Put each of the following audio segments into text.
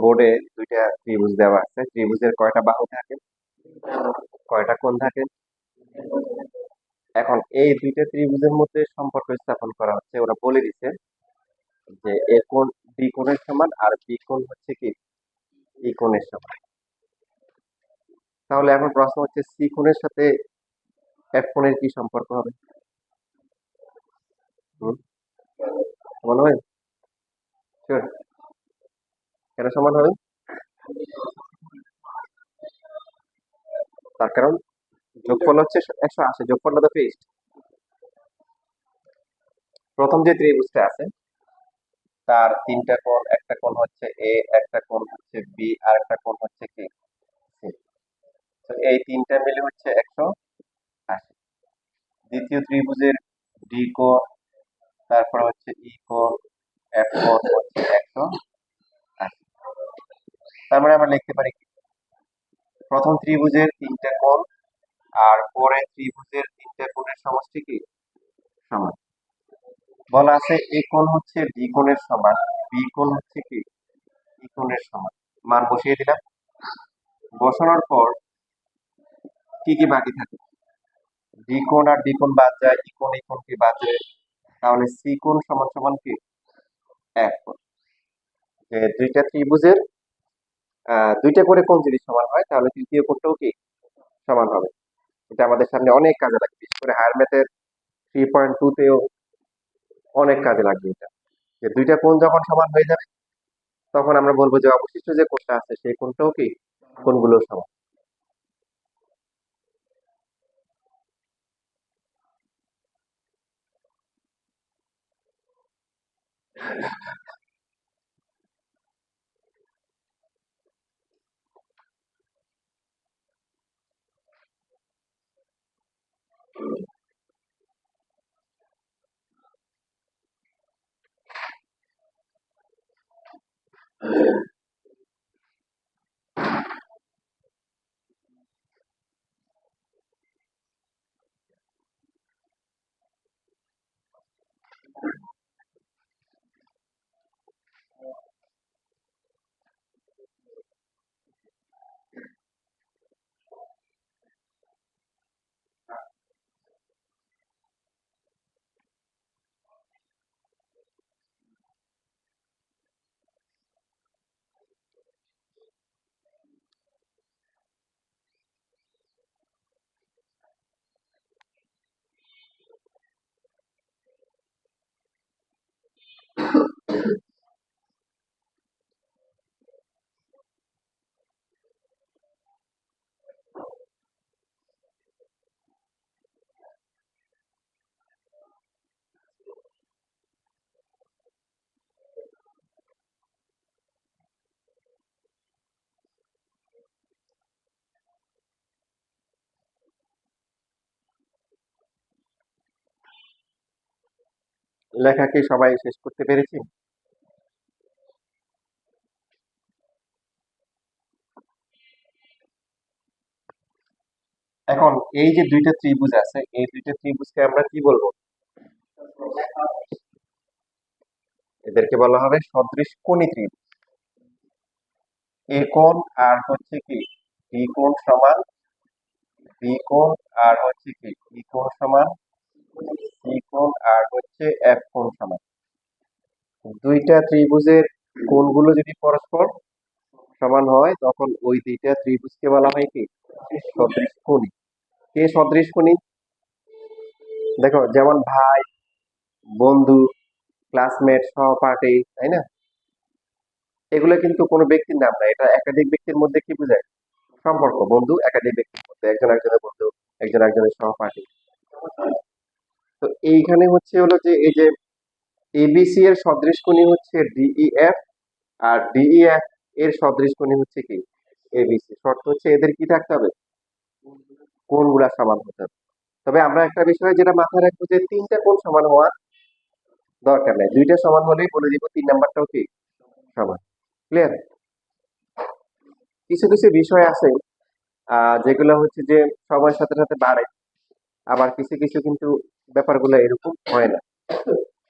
বোর্ডে দুইটা ত্রিভুজ দেওয়া আছে। ত্রিভুজের কয়টা বাহু থাকে, কয়টা কোণ থাকে? এখন এই দুইটা ত্রিভুজের মধ্যে সম্পর্ক স্থাপন করা হচ্ছে। ওরা বলে দিচ্ছে যে এ কোণ বি কোণের সমান আর বি কোণ হচ্ছে কি ই কোণের সমান। তাহলে এখন প্রশ্ন হচ্ছে সি কোণের সাথে এফ কোণের কি সম্পর্ক হবে? সমান হবে? শিওর? কেন সমান হবে? তার কারণ যোগফল হচ্ছে 180, যোগফলটা তো ফিক্সড। প্রথম যে ত্রিভুজটা আছে তার তিনটা কোণ, একটা কোণ হচ্ছে এ, একটা কোণ হচ্ছে বি, আর একটা কোণ হচ্ছে কি সি। তো এই তিনটা মিলে হচ্ছে 180। দ্বিতীয় ত্রিভুজের ডি কোণ, তারপর হচ্ছে ই কোণ, এফ কোণ হচ্ছে 180। তার মানে আমরা লিখতে পারি প্রথম ত্রিভুজের তিনটা কোণ আর পরের ত্রিভুজের তিনটা কোণের সমষ্টি কি সমান। বলা আছে এ কোণ হচ্ছে বি কোণের সমান, বি কোণ হচ্ছে কি ই কোণের সমান। মান বসিয়ে দিলাম। বসানোর পর কি কি বাকি থাকে? ডি কোণ আর ডি কোণ বাদ যায়, ই কোণ কি বাদ যায়। তাহলে সি কোণ সমান সমান কি এক কোণ। যে দুইটা ত্রিভুজের দুইটা করে কোণ যদি সমান হয় তাহলে তৃতীয় কোণটাও কি সমান হবে। এটা আমাদের সামনে অনেক কাজে লাগবে, বিশেষ করে হায়ার ম্যাথের 3.2 তেও অনেক কাজে লাগবে এটা। যে দুইটা কোণ যখন সমান হয়ে যাবে তখন আমরা বলবো যে অবশিষ্ট যে কোণটা আছে সেই কোণটাও কি কোণগুলো সমান। লেখা কি সবাই শেষ করতে পেরেছি? এখন এই যে দুইটা ত্রিভুজ আছে এই দুইটা ত্রিভুজকে আমরা কি বলবো? এদেরকে বলা হবে সদৃশকোণী ত্রিভুজ। এ কোণ আর হচ্ছে কি বি কোণ সমান, বি কোণ আর হচ্ছে কি ই কোণ সমান, সি কোণ আর হচ্ছে এফ কোণ সমান। দুইটা ত্রিভুজের কোণগুলো যদি পরস্পর সমান হয় তখন ওই দুইটা ত্রিভুজকে বলা হয় কি সদৃশকোণী। কে সদৃশকোণী? দেখো যেমন ভাই, বন্ধু, ক্লাসমেট, সহপাঠী, তাই না? এগুলো কিন্তু কোনো ব্যক্তির নাম না, এটা একাধিক ব্যক্তির মধ্যে কি বোঝায় সম্পর্ক। বন্ধু একাধিক ব্যক্তির মধ্যে, একজন একজনের বন্ধু, একজন একজনের সহপাঠী। তো এইখানে হচ্ছে হলো যে এই যে এবিসি এর সদৃশকোণী হচ্ছে ডিইএফ, আর ডিইএফ এর সদৃশকোণী হচ্ছে কি এবিসি। শর্ত হচ্ছে এদের কি থাকতে হবে, কোণগুলা সমান হতে হবে। তবে আমরা একটা বিষয় যেটা মাথায় রাখবো যে তিনটা কোণ সমান হওয়ার দরকার নেই, দুইটা সমান হলেই বলে দিব 3 নাম্বারটাও কি সমান। ক্লিয়ার? কিছু কিছু বিষয় আছে যেগুলো হচ্ছে যে সময়ের সাথে সাথে বাড়ে, আবার কিছু কিছু কিন্তু ব্যাপারগুলো এরকম হয় না।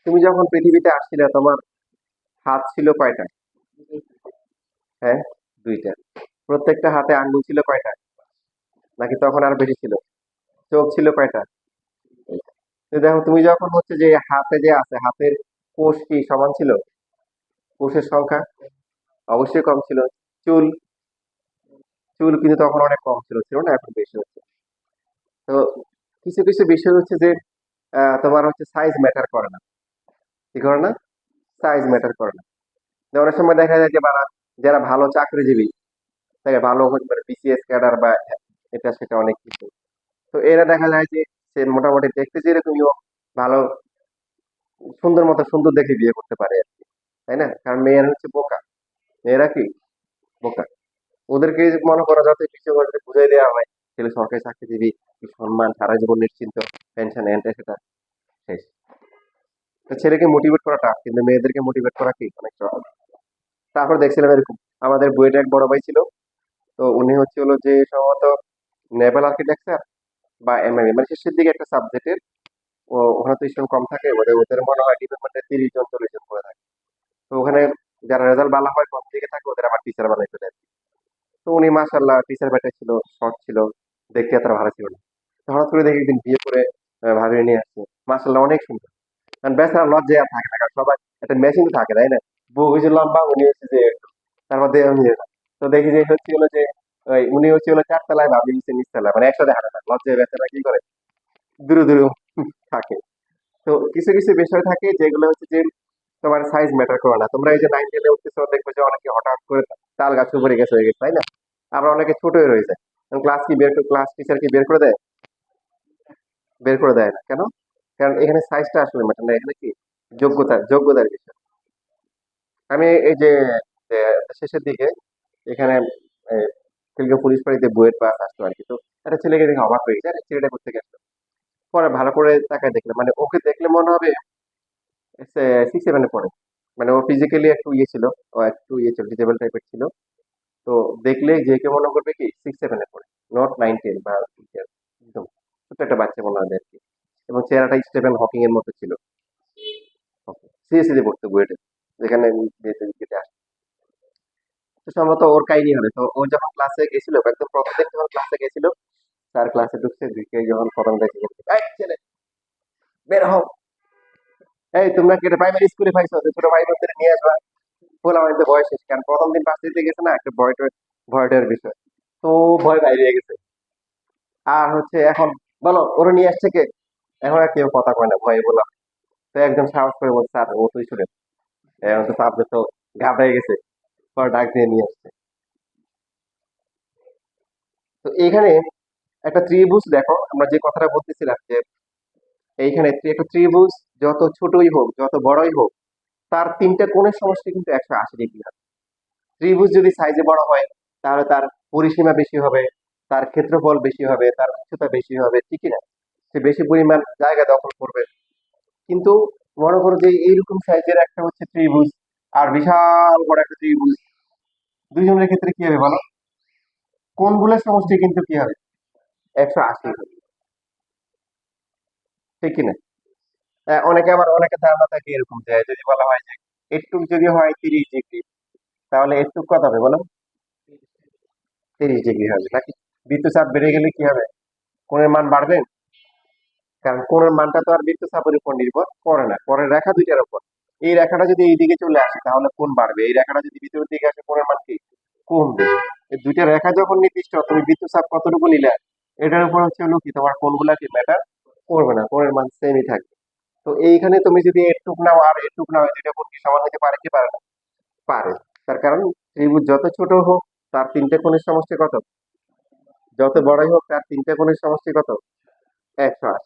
তুমি যখন পৃথিবীতে আসছিলে তোমার হাত ছিল কয়টা? হ্যাঁ, দুইটা। প্রত্যেকটা হাতে আঙ্গুল ছিল কয়টা, নাকি তখন আর বেশি ছিল? চোখ ছিল কয়টা? এইটা। তো দেখো তুমি যখন হচ্ছে যে হাতে যে আছে, হাতের কোষ কি সমান ছিল? কোষের সংখ্যা অবশ্যই কম ছিল। চুল, চুল কিন্তু তখন অনেক কম ছিল, ছিল না, এখন বেশি হচ্ছে। তো কিছু কিছু বিষয় হচ্ছে যে তোমার হচ্ছে সাইজ ম্যাটার করে না। কি করে না? সাইজ ম্যাটার করে না। যে অনেক সময় দেখা যায় যে যারা ভালো চাকরিজীবী, তাকে ভালো মানে বিসিএস ক্যাডার বা এটা সেটা অনেক কিছু, তো এরা দেখা যায় যে সে মোটামুটি দেখতে যেরকমই হোক, ভালো সুন্দর মতো সুন্দর দেখে বিয়ে করতে পারে আর কি, তাই না? কারণ মেয়েরা হচ্ছে বোকা। মেয়েরা কি বোকা। ওদেরকে মনে করা যত কিছু করে বুঝাই দেওয়া হয়, ছেলে সরকারি চাকরিজীবী, কি সম্মান, সারা জীবন নিশ্চিন্ত, পেনশন এনটা সেটা শেষ। তো ছেলেকে মোটিভেট করা টাফ, কিন্তু মেয়েদেরকে মোটিভেট করা কি অনেক সহজ। তারপর দেখছিলাম এরকম, আমাদের বুয়েটে এক বড় ভাই ছিল, তো উনি হচ্ছে হলো যে সম্ভবত নেভাল আর্কিটেকচার বা এমএমই মানে শেষের দিকে একটা সাবজেক্টের, ওখানে তো স্টুডেন্ট কম থাকে, ওদের ওদের মনে হয় ডিপার্টমেন্টে 30 জন 40 জন করে থাকে। তো ওখানে যারা রেজাল্ট ভালো হয় কম দিকে থাকে, ওদের আবার টিচার বানাই ফেলে আর কি। তো উনি মাশাল্লাহ টিচার ব্যাটে ছিল, শর্ট ছিল, দেখতে এত ভালো ছিল না। তো হঠাৎ করে দেখি একদিন বিয়ে করে ভাবিয়ে নিয়ে আসছে, মাশাল্লাহ অনেক সুন্দর। কারণ বেচারা লজ্জায় আর থাকে না, কারণ সবাই একটা মেশিন তো থাকে, তাই না? বউ হয়েছে লম্বা, উনি হচ্ছে যে একটু, তারপর দেহ মিলে না। তো দেখি যে হচ্ছে হলো যে উনি হচ্ছে হলো 4 তলায়, ভাবি হচ্ছে নিচতলায়, মানে একসাথে হাঁটে না, লজ্জায় বেচারা কি করে, দূরে দূরে থাকে। তো কিছু কিছু বিষয় থাকে যেগুলো হচ্ছে যে তোমার সাইজ ম্যাটার করে না। তোমরা এই যে 9 10-এ উঠতেছো, দেখবে যে অনেকে হঠাৎ করে তাল গাছ উপরে গেছে হয়ে গেছে, তাই না? আবার অনেকে ছোট হয়ে রয়ে যায়। ক্লাস টিচার কি বের করে দেয়? বের করে দেয় না কেন? কারণ এখানে সাইজটা আসলে ম্যাটার না, এখানে কি যোগ্যতার বিষয়। আমি এই যে যে শেষের দিকে এখানে খিলগাঁও পুলিশ ফাঁড়িতে বুয়েট বাস আসতো আর কি। তো একটা ছেলেকে দেখে অবাক হয়ে গেছে, আরে ছেলেটা কোথা থেকে আসলো। পরে ভালো করে তাকায় দেখলাম, মানে ওকে দেখলে মনে হবে 6 7-এ পড়ে। মানে ও ফিজিক্যালি একটু ইয়ে ছিল, ও একটু ইয়ে ছিল, ডিজেবল টাইপের ছিল। তো দেখলে যে কে মনে করবে কি 6 7-এ পড়ে, নট 9 10 বা 10। একদম ছোট একটা বাচ্চা মনে হবে আর কি। এবং চেহারাটা স্টিফেন হকিং এর মতো ছিল। সিএসসি তে পড়তো বুয়েটে, যেখানে যেতে আসে। তো সম্ভবত ওর কাহিনী হবে। তো ও যখন ক্লাসে গেছিল, একদম প্রথম দিন যখন ক্লাসে গেছিল, তার ক্লাসে ঢুকছে, ঢুকে যখন প্রথম দেখে, এই ছেলে বের হও, এই তোমরা কি এটা প্রাইমারি স্কুলে পাইছো, যে ছোট ভাই বোনদের নিয়ে আসবা, বলে আমাদের বয়স শেষ। কারণ প্রথম দিন পাশ দিতে গেছে না, একটা ভয়টের বিষয়। তো ভয় বাইরে গেছে। আর হচ্ছে এখন বলো ওরা নিয়ে আসছে কে, এখন আর কেউ কথা কয় না, ভয়ে বলা। তো একদম সাহস করে বলছে, স্যার ও তুই শুনে, এখন তো সাবজেক্ট তো ঘাবড়ে গেছে, পরে ডাক দিয়ে নিয়ে আসছে। তো এইখানে একটা ত্রিভুজ দেখো, আমরা যে কথাটা বলতেছিলাম যে এইখানে একটা ত্রিভুজ যত ছোটই হোক যত বড়ই হোক, তার 3টে কোণের সমষ্টি কিন্তু 180 ডিগ্রি হবে। ত্রিভুজ যদি সাইজে বড় হয়, তাহলে তার পরিসীমা বেশি হবে, তার ক্ষেত্রফল বেশি হবে, তার উচ্চতা বেশি হবে, ঠিক না? সে বেশি পরিমাণ জায়গা দখল করবে। কিন্তু মনে করো যে এইরকম সাইজের একটা হচ্ছে ত্রিভুজ, আর বিশাল বড় একটা ত্রিভুজ, দুইজনের ক্ষেত্রে কি হবে বলো? কোণগুলোর সমষ্টি কিন্তু কি হবে? 180 হবে, ঠিক কিনা? অনেকে আবার অনেকের ধারণা থাকে এরকম যে যদি বলা হয় যে একটু যদি হয় 30 ডিগ্রি, তাহলে একটু কত হবে বলো? 30 ডিগ্রি হবে নাকি? বৃত্তচাপ বেড়ে গেলে কি হবে? কোণের মান বাড়বে? কারণ কোণের মানটা তো আর বৃত্তচাপের উপর নির্ভর করে না, করে রেখা দুইটার উপর। এই রেখাটা যদি এই দিকে চলে আসে তাহলে কোণ বাড়বে, এই রেখাটা যদি ভিতরের দিকে আসে কোণের মান কি কমবে। এই দুইটা রেখা যখন নির্দিষ্ট, তুমি বৃত্তচাপ কতটুকু নিলে, এটার উপর হচ্ছে হলো কি তোমার কোণগুলা কি ম্যাটার করবে না, কোণের মান সেমই থাকবে। তো এইখানে তুমি যদি এটুক নাও আর এটুক নাও, এই দুইটা কোণ কি সমান হতে পারে কি পারে না? পারে। তার কারণ ত্রিভুজ যত ছোট হোক, তার 3টে কোণের সমষ্টি কত? যত বড়ই হোক, তার 3টে কোণের সমষ্টি কত? 180।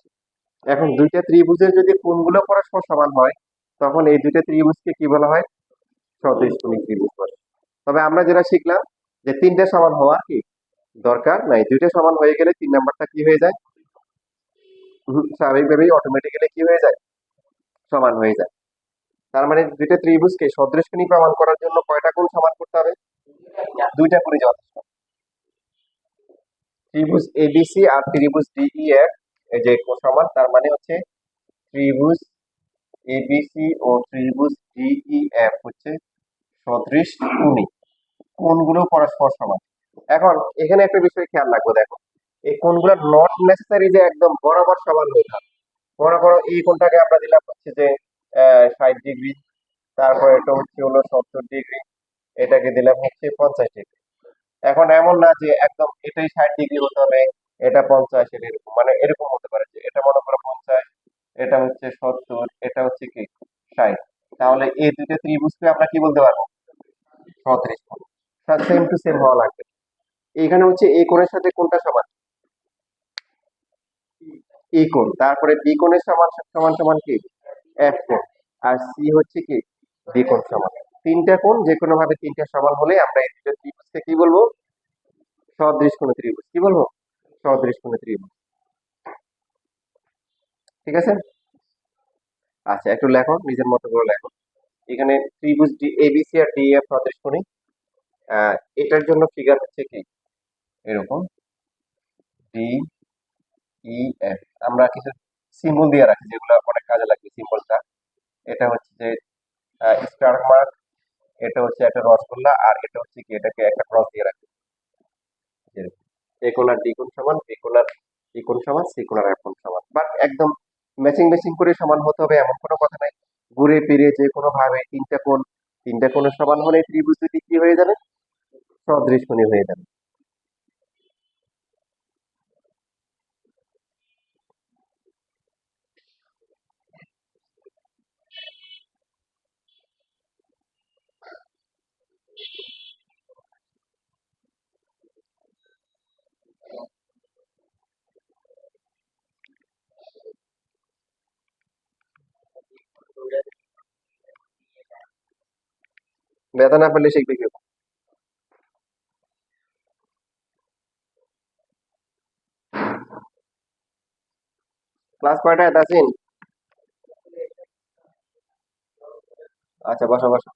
এখন দুইটা ত্রিভুজের যদি কোণগুলো পরস্পর সমান হয়, তখন এই দুইটা ত্রিভুজকে কি বলা হয়? সদৃশকোণী ত্রিভুজ বলে। তবে আমরা যেটা শিখলাম যে 3টে সমান হওয়ার কি দরকার নাই, 2টে সমান হয়ে গেলে 3 নাম্বারটা কি হয়ে যায়? স্বাভাবিকভাবেই অটোমেটিক্যালি কি হয়ে যায়? সমান হয়ে যায়। তার মানে দুইটা ত্রিভুজকে সদৃশকোণী প্রমাণ করার জন্য কয়টা কোণ সমান করতে হবে? দুইটা কোণই যথেষ্ট। ত্রিভুজ এবিসি আর ত্রিভুজ ডিইএফ এই যে সমান, তার মানে হচ্ছে ত্রিভুজ এবিসি ও ত্রিভুজ ডিইএফ হচ্ছে সদৃশ কোণী। কোণগুলো পরস্পর সমান। এখন এখানে একটা বিষয় খেয়াল রাখবো, দেখো এই কোণগুলো নট নেসেসারি যে একদম বরাবর সমান হয়ে থাকে। মনে করো এই কোণটাকে আমরা দিলাম হচ্ছে যে 60 ডিগ্রি, তারপর এটা হচ্ছে হলো 70 ডিগ্রি, এটাকে দিলাম হচ্ছে 50 ডিগ্রি। এখন এমন না যে একদম এটাই 60 ডিগ্রি হতে হবে, এটা 50, এটা এরকম, মানে এরকম হতে পারে যে এটা মনে করো 50, এটা হচ্ছে 70, এটা হচ্ছে কি 60। তাহলে এই দুটো ত্রিভুজকে আমরা কি বলতে পারবো? সদৃশ কোণ। সেম টু সেম হওয়া লাগবে। এখানে হচ্ছে এই কোণের সাথে কোনটা সমান? এই কোণ। তারপরে বি কোণের সমান সমান সমান কি? এফ কোণ। আর সি হচ্ছে কি বি কোণ সমান। তিনটা কোণ যে কোনো ভাবে তিনটা সমান হলে আমরা এই দুটো ত্রিভুজকে কি বলবো? সদৃশ কোণ ত্রিভুজ। কি বলবো? সদৃশ কোণ ত্রিভুজ। ঠিক আছে? আচ্ছা, একটু লেখো, নিজের মতো করে লেখো। এখানে ত্রিভুজ ডি এবিসি আর ডিএফ সদৃশ কোণী। এটার জন্য ফিগার হচ্ছে কি এরকম, ডি ই এফ। আমরা কিছু সিম্বল দিয়ে রাখি যেগুলো অনেক কাজে লাগবে সিম্বলটা। এটা হচ্ছে যে স্টার মার্ক, এটা হচ্ছে একটা রসগোল্লা, আর এটা হচ্ছে কি এটাকে একটা ক্রস দিয়ে রাখি। এ কোণ আর ডি কোণ সমান, বি কোণ আর ই কোণ সমান, সি কোণ আর এফ কোণ সমান। বাট একদম ম্যাচিং ম্যাচিং করে সমান হতে হবে এমন কোনো কথা নাই। ঘুরে ফিরে যে কোনো ভাবে তিনটা কোণের সমান হলে ত্রিভুজ দুটি কি হয়ে যাবে? সদৃশ কোণী হয়ে যাবে। ব্যথা না পেলে শিখবে কি? ক্লাস কয়টায় তাসিন? আচ্ছা, বসো বসো।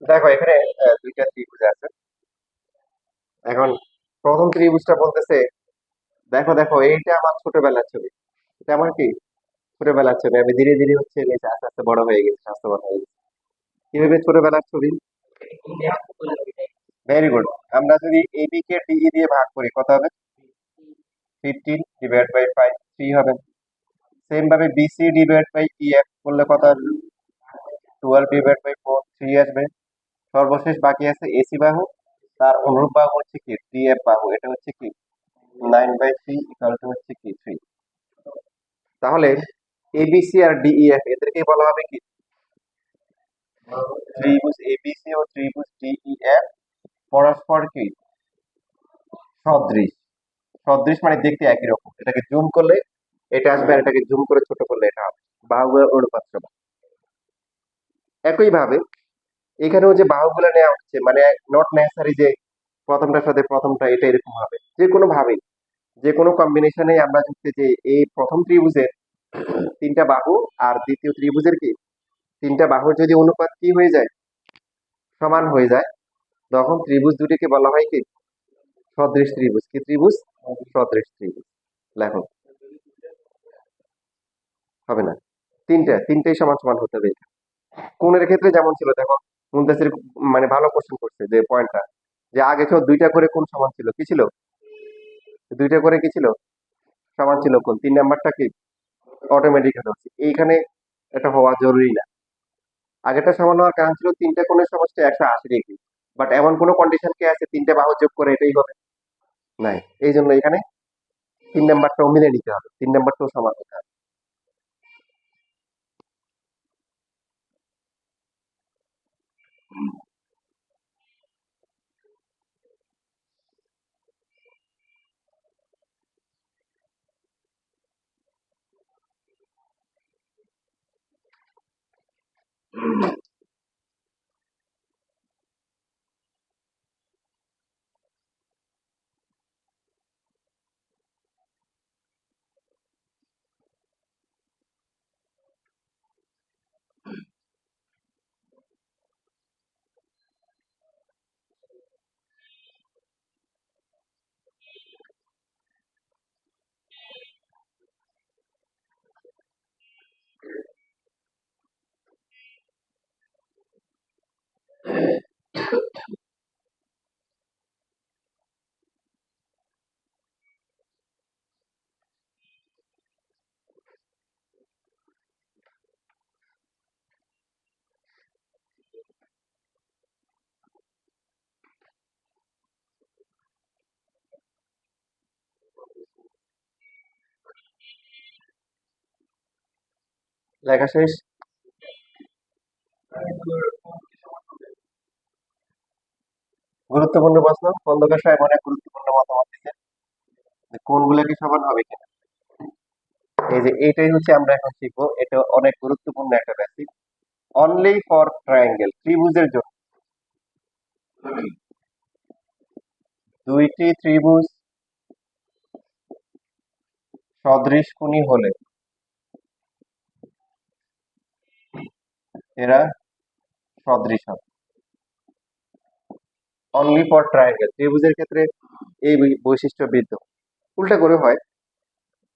দেখো এখানে দুইটা ত্রিভুজ আছে। এখন প্রথম ত্রিভুজটা বলতেছে, দেখো দেখো এইটা আমার ছোটবেলার ছবি। এটা আমার কি ছোটবেলার ছবি, আমি ধীরে ধীরে হচ্ছে নিচে আস্তে আস্তে বড় হয়ে গেছি, স্বাস্থ্যবান হয়ে গেছি। কিভাবে ছোটবেলার ছবি? Very good. আমরা যদি এবি কে ডিই দিয়ে ভাগ করি কত হবে? 15/5 3 হবে। সেম ভাবে বিসি ডিভাইড বাই ইএফ করলে কত আসবে? 12/4 3 আসবে। সর্বশেষ বাকি আছে এসি বাহু, তার অনুরূপ বাহু হচ্ছে কি ডিএফ বাহু, এটা হচ্ছে কি 9/3 ইকুয়াল টু হচ্ছে কি 3। তাহলে এবিসি আর ডিইএফ এদেরকে বলা হবে কি ত্রিভুজ এবিসি ও ত্রিভুজ ডিইএফ পরস্পর কি সদৃশ। সদৃশ মানে দেখতে একই রকম, এটাকে জুম করলে এটা আসবে আর এটাকে জুম করে ছোট করলে এটা হবে। বাহুগুলোর অনুপাত সমান। একইভাবে এখানেও যে বাহুগুলো নেওয়া হচ্ছে মানে নট নেসেসারি যে প্রথমটার সাথে প্রথমটা এটা এরকম হবে, যে কোনো ভাবে যে কোনো কম্বিনেশনে আমরা দেখতে যে এই প্রথম ত্রিভুজের তিনটা বাহু আর দ্বিতীয় ত্রিভুজের কি তিনটা বাহুর যদি অনুপাত কি হয়ে যায় সমান হয়ে যায়, তখন ত্রিভুজ দুটিকে বলা হয় কি সদৃশ ত্রিভুজ। কি ত্রিভুজ? সদৃশ ত্রিভুজ। লেখো। হবে না, তিনটাই সমান সমান হতে হবে। কোণের ক্ষেত্রে যেমন ছিল দেখো, মুনতাসির মানে ভালো কোশ্চেন করছে যে পয়েন্টটা, যে আগে তো দুইটা করে কোণ সমান ছিল, কি ছিল? দুইটা করে কি ছিল? সমান ছিল কোণ। 3 নাম্বারটা কি অটোমেটিক হচ্ছে এইখানে, এটা হওয়া জরুরি না। আগেরটা সমান হওয়ার কারণ ছিল তিনটা কোণের সমষ্টি 180 ডিগ্রি। বাট এমন কোনো কন্ডিশন কি আছে তিনটা বাহু যোগ করে এটাই হবে? নাই। এই জন্য এখানে 3 নাম্বারটাও মিলে নিতে হবে, 3 নাম্বারটাও সমান হতে হবে। লেখা শেষ। গুরুত্বপূর্ণ প্রশ্ন, খন্দকার সাহেব অনেক গুরুত্বপূর্ণ মতামত দিচ্ছেন যে কোনগুলো কি সমান হবে কিনা। এই যে এইটাই হচ্ছে আমরা এখন শিখবো, এটা অনেক গুরুত্বপূর্ণ একটা বেসিক। অনলি ফর ট্রায়াঙ্গেল, ত্রিভুজের জন্য দুইটি ত্রিভুজ সদৃশকোণী হলে এরা সদৃশ হবে। অনলি ফর ট্রায়াঙ্গেল, ত্রিভুজের ক্ষেত্রে এই বৈশিষ্ট্য বিদ্যমান। উল্টা করে হয়,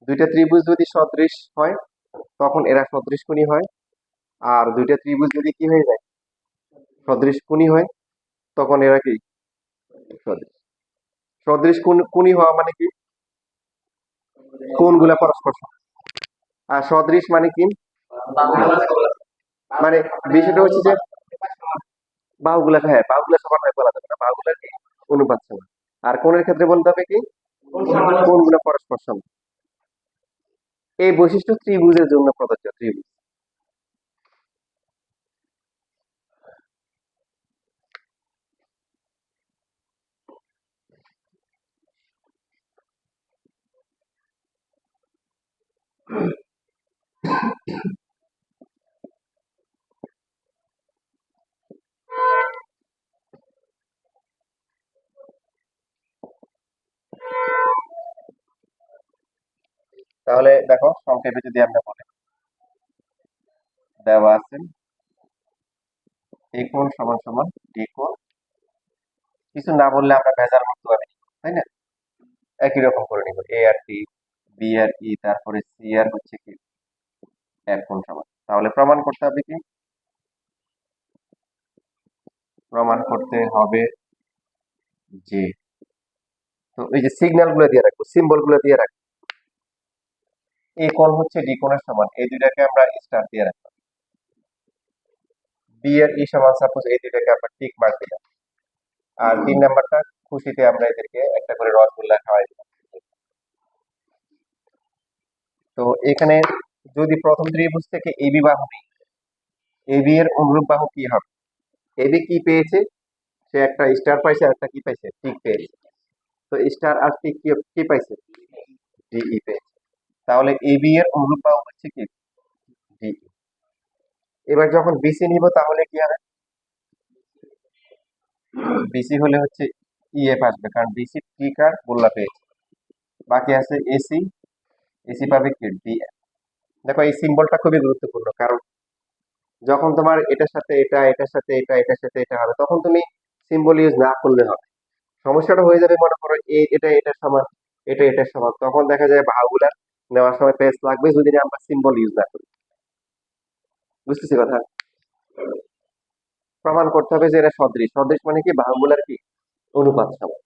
দুইটা ত্রিভুজ যদি সদৃশ হয় তখন এরা সদৃশকোণী হয়, আর দুইটা ত্রিভুজ যদি কি হয়ে যায় সদৃশকোণী হয় তখন এরা কি সদৃশ। সদৃশ কোণী হওয়া মানে কি কোণগুলা পরস্পর সমান। আর সদৃশ মানে কি মানে বিষয়টা হচ্ছে যে বাহুগুলা, হ্যাঁ বাহুগুলা সমান হয় বলা যাবে না, বাহুগুলার কি অনুপাত সমান। আর কোণের ক্ষেত্রে বলতে হবে কি কোণগুলা পরস্পর সমান। এই বৈশিষ্ট্য ত্রিভুজের জন্য প্রযোজ্য। ত্রিভুজ। তাহলে দেখো সংক্ষেপে যদি আমরা বলি, দেওয়া আছে এ কোণ সমান সমান ডি কোণ, কিছু না বললে আমরা ভেজাল মুক্ত পাবি, তাই না? একই রকম করে নিব, এ আর টি, বি আর ই, তারপরে সি আর হচ্ছে কি এর কোণ সমান। তাহলে প্রমাণ করতে হবে কি? প্রমাণ করতে হবে যে, তো এই যে সিগন্যাল গুলো দিয়ে রাখবো, সিম্বল গুলো দিয়ে রাখবো। এ কোণ হচ্ছে ডি কোণের সমান, এই দুইটাকে আমরা স্টার দিয়ে রাখবো। বি আর ই সমান সাপোজ এই দুইটাকে আমরা টিক মার্ক দিলাম। আর 3 নাম্বারটা খুশিতে আমরা এদেরকে একটা করে রসগোল্লা খাওয়াই দিলাম। তো এখানে যদি প্রথম ত্রিভুজ থেকে এবি বাহু নেই, এবি এর অনুরূপ বাহু কি হবে? এবি কি পেয়েছে? সে একটা স্টার পাইছে আর একটা কি পাইছে? টিক পেয়েছে। তো স্টার আর টিক কি কি পাইছে? ডিই পেয়েছে। তাহলে এবি এর অনুরূপ বাহু হচ্ছে কি? ডিই। এবার যখন বিসি নিব তাহলে কি হবে? বিসি হলে হচ্ছে ইএফ আসবে, কারণ বিসি টিক আর গোল্লা পেয়েছে। বাকি আছে এসি, এসি পাবে কি? ডিএফ। দেখো এই সিম্বলটা খুবই গুরুত্বপূর্ণ, কারণ যখন তোমার এটার সাথে এটা, এটার সাথে এটা, এটার সাথে এটা হবে, তখন তুমি সিম্বল ইউজ না করলে হবে। সমস্যাটা হয়ে যাবে, মনে করো এটা এটার সমান, এটা এটার সমান, তখন দেখা যায় বাহুগুলা নেওয়ার সময় পেজ লাগবে যদি না আমরা সিম্বল ইউজ না করি। বুঝতেছি কথা? প্রমাণ করতে হবে যে এরা সদৃশ, সদৃশ মানে কি? বাহুগুলার কি অনুপাত সমান।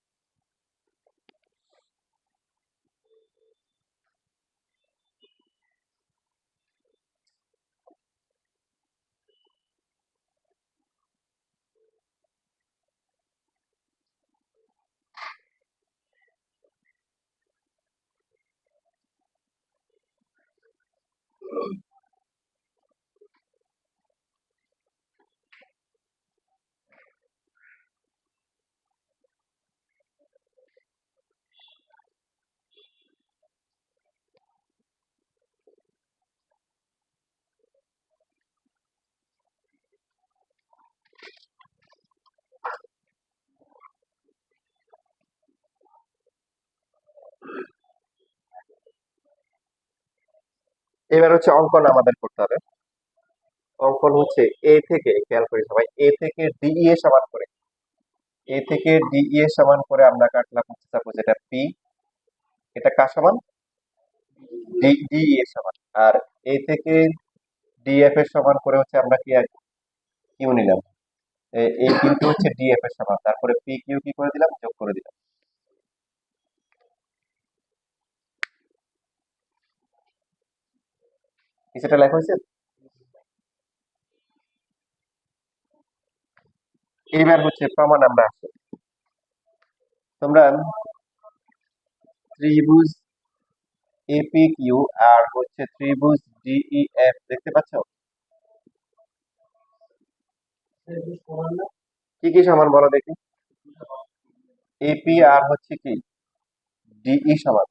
এবার হচ্ছে অঙ্কন আমাদের করতে হবে। অঙ্কন হচ্ছে এ থেকে, খেয়াল করি সবাই, এ থেকে ডিই এ সমান করে, এ থেকে ডিই এ সমান করে আমরা কাটলাম হচ্ছে সাপোজ এটা পি, এটা কার সমান? ডিই এর সমান। আর এ থেকে ডিএফ এর সমান করে হচ্ছে আমরা কি কিউ নিলাম, এ কিন্তু হচ্ছে ডিএফ এর সমান, তারপরে পি কিউ কি করে দিলাম? যোগ করে দিলাম। কিছুটা লেখা হয়েছে। এইবার হচ্ছে প্রমাণ আমরা আসি। তোমরা ত্রিভুজ এপি কিউ আর হচ্ছে ত্রিভুজ ডিইএফ দেখতে পাচ্ছ? কি কি সমান বলো দেখি? এপি আর হচ্ছে কি ডিই সমান,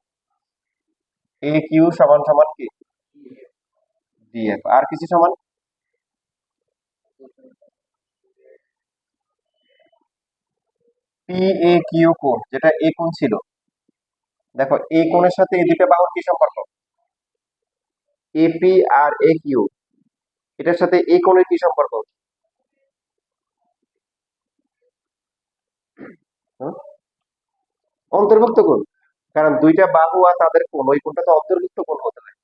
এ কিউ সমান সমান কি ডিএফ, আর কিছু সমান? পি এ কিউ কোণ, যেটা এ কোণ ছিল, দেখো এই কোণের সাথে এই দুইটা বাহুর কি সম্পর্ক? এপি আর এ কিউ, এটার সাথে এই কোণের কি সম্পর্ক? হুম? অন্তর্ভুক্ত কোণ, কারণ দুইটা বাহু আর তাদের কোণ, ওই কোণটা তো অন্তর্ভুক্ত কোণ হতে হয়।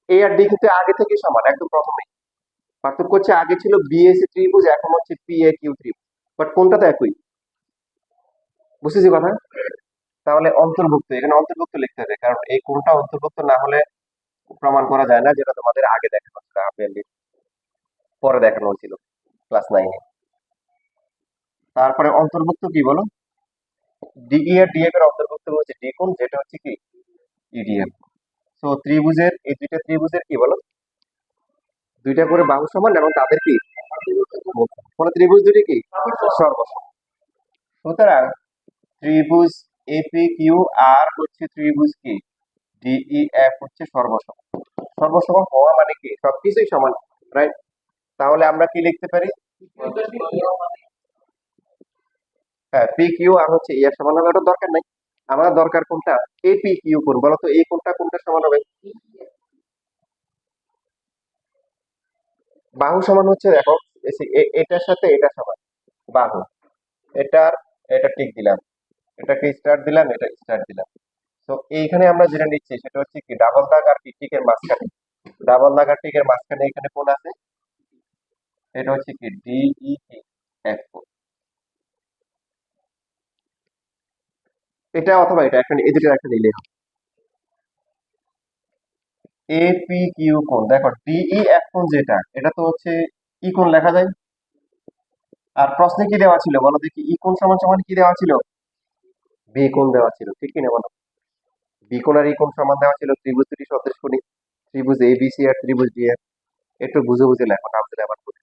এ আর ডি কিন্তু আগে থেকে সমান, একদম প্রথমে। পার্থক্য হচ্ছে আগে ছিল বিএসি ত্রিভুজ, এখন হচ্ছে পি এ কিউ ত্রিভুজ, বাট কোণটা তো একই। বুঝতেছি কথা? তাহলে অন্তর্ভুক্ত, এখানে অন্তর্ভুক্ত লিখতে হবে, কারণ এই কোণটা অন্তর্ভুক্ত না হলে প্রমাণ করা যায় না, যেটা তোমাদের আগে দেখানো হচ্ছে, পরে দেখানো হয়েছিল ক্লাস 9-এ। তারপরে অন্তর্ভুক্ত কি বলো? ডিই আর ডিএফ এর অন্তর্ভুক্ত হচ্ছে ডি কোণ, যেটা হচ্ছে কি ইডিএফ। তো ত্রিভুজের, এই দুইটা ত্রিভুজের কি বলো? দুইটা করে বাহু সমান এবং তাদের কি কোন ত্রিভুজ দুটি কি সর্বসম। সুতরাং ত্রিভুজ এপি কিউ আর হচ্ছে ত্রিভুজ কি ডিইএফ হচ্ছে সর্বসম। সর্বসম হওয়া মানে কি সবকিছুই সমান, রাইট? তাহলে আমরা কি লিখতে পারি? হ্যাঁ, পি কিউ আর হচ্ছে এর সমান হবে, ওটা দরকার নাই। আমার দরকার কোনটা? এপি কিউ কোণ, বলো তো এই কোণটা কোনটা সমান হবে? বাহু সমান হচ্ছে, দেখো এটার সাথে এটা সমান, বাহু। এটার এটা টিক দিলাম, এটাকে স্টার দিলাম, এটা স্টার দিলাম। তো এইখানে আমরা যেটা নিচ্ছি সেটা হচ্ছে কি ডাবল দাগ আর টিকের মাঝখানে, ডাবল দাগ আর টিকের মাঝখানে এখানে কোন আছে, এটা হচ্ছে কি ডিই এফ। এটা অথবা এটা একটা, এই দুটোর একটা নিলে এ পি কিউ কোণ। দেখো ডিই এফ কোণ যেটা, এটা তো হচ্ছে ই কোণ লেখা যায়। আর প্রশ্নে কি দেওয়া ছিল বলো দেখি, ই কোণ সমান সমান কি দেওয়া ছিল, বি কোণ দেওয়া ছিল, ঠিক কিনা বলো? বি কোণ আর ই কোণ সমান দেওয়া ছিল ত্রিভুজ দুটি সদৃশ কোণী, ত্রিভুজ এবিসি আর ত্রিভুজ ডিএফ। একটু বুঝে বুঝে লেখো, না বুঝলে আবার ভুল।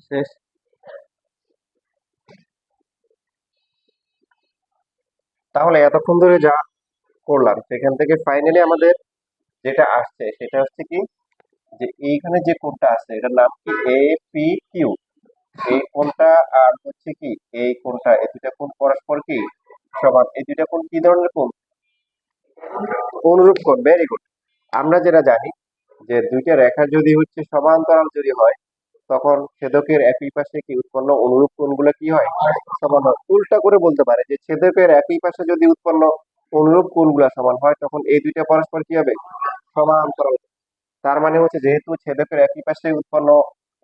শেষ। তাহলে এতক্ষণ ধরে যা করলাম সেখান থেকে ফাইনালি আমাদের যেটা আসছে সেটা হচ্ছে কি, যে এইখানে যে কোণটা আছে এটার নাম কি এ পি কিউ। এই কোণটা আর হচ্ছে কি এই কোণটা, এই দুইটা কোণ পরস্পর কি সমান। এই দুইটা কোণ কি ধরনের কোণ, অনুরূপ কোণ। Very good. আমরা যেটা জানি যে দুইটা রেখা যদি হচ্ছে সমান্তরাল যদি হয়, তখন ছেদকের একই পাশে কি উৎপন্ন অনুরূপ কোণগুলো কি হয়, সমান হয়। উল্টা করে বলতে পারে যে ছেদকের একই পাশে যদি উৎপন্ন অনুরূপ কোণগুলো সমান হয়, তখন এই দুইটা পরস্পর কি হবে, সমান্তরাল। তার মানে হচ্ছে যেহেতু ছেদকের একই পাশে উৎপন্ন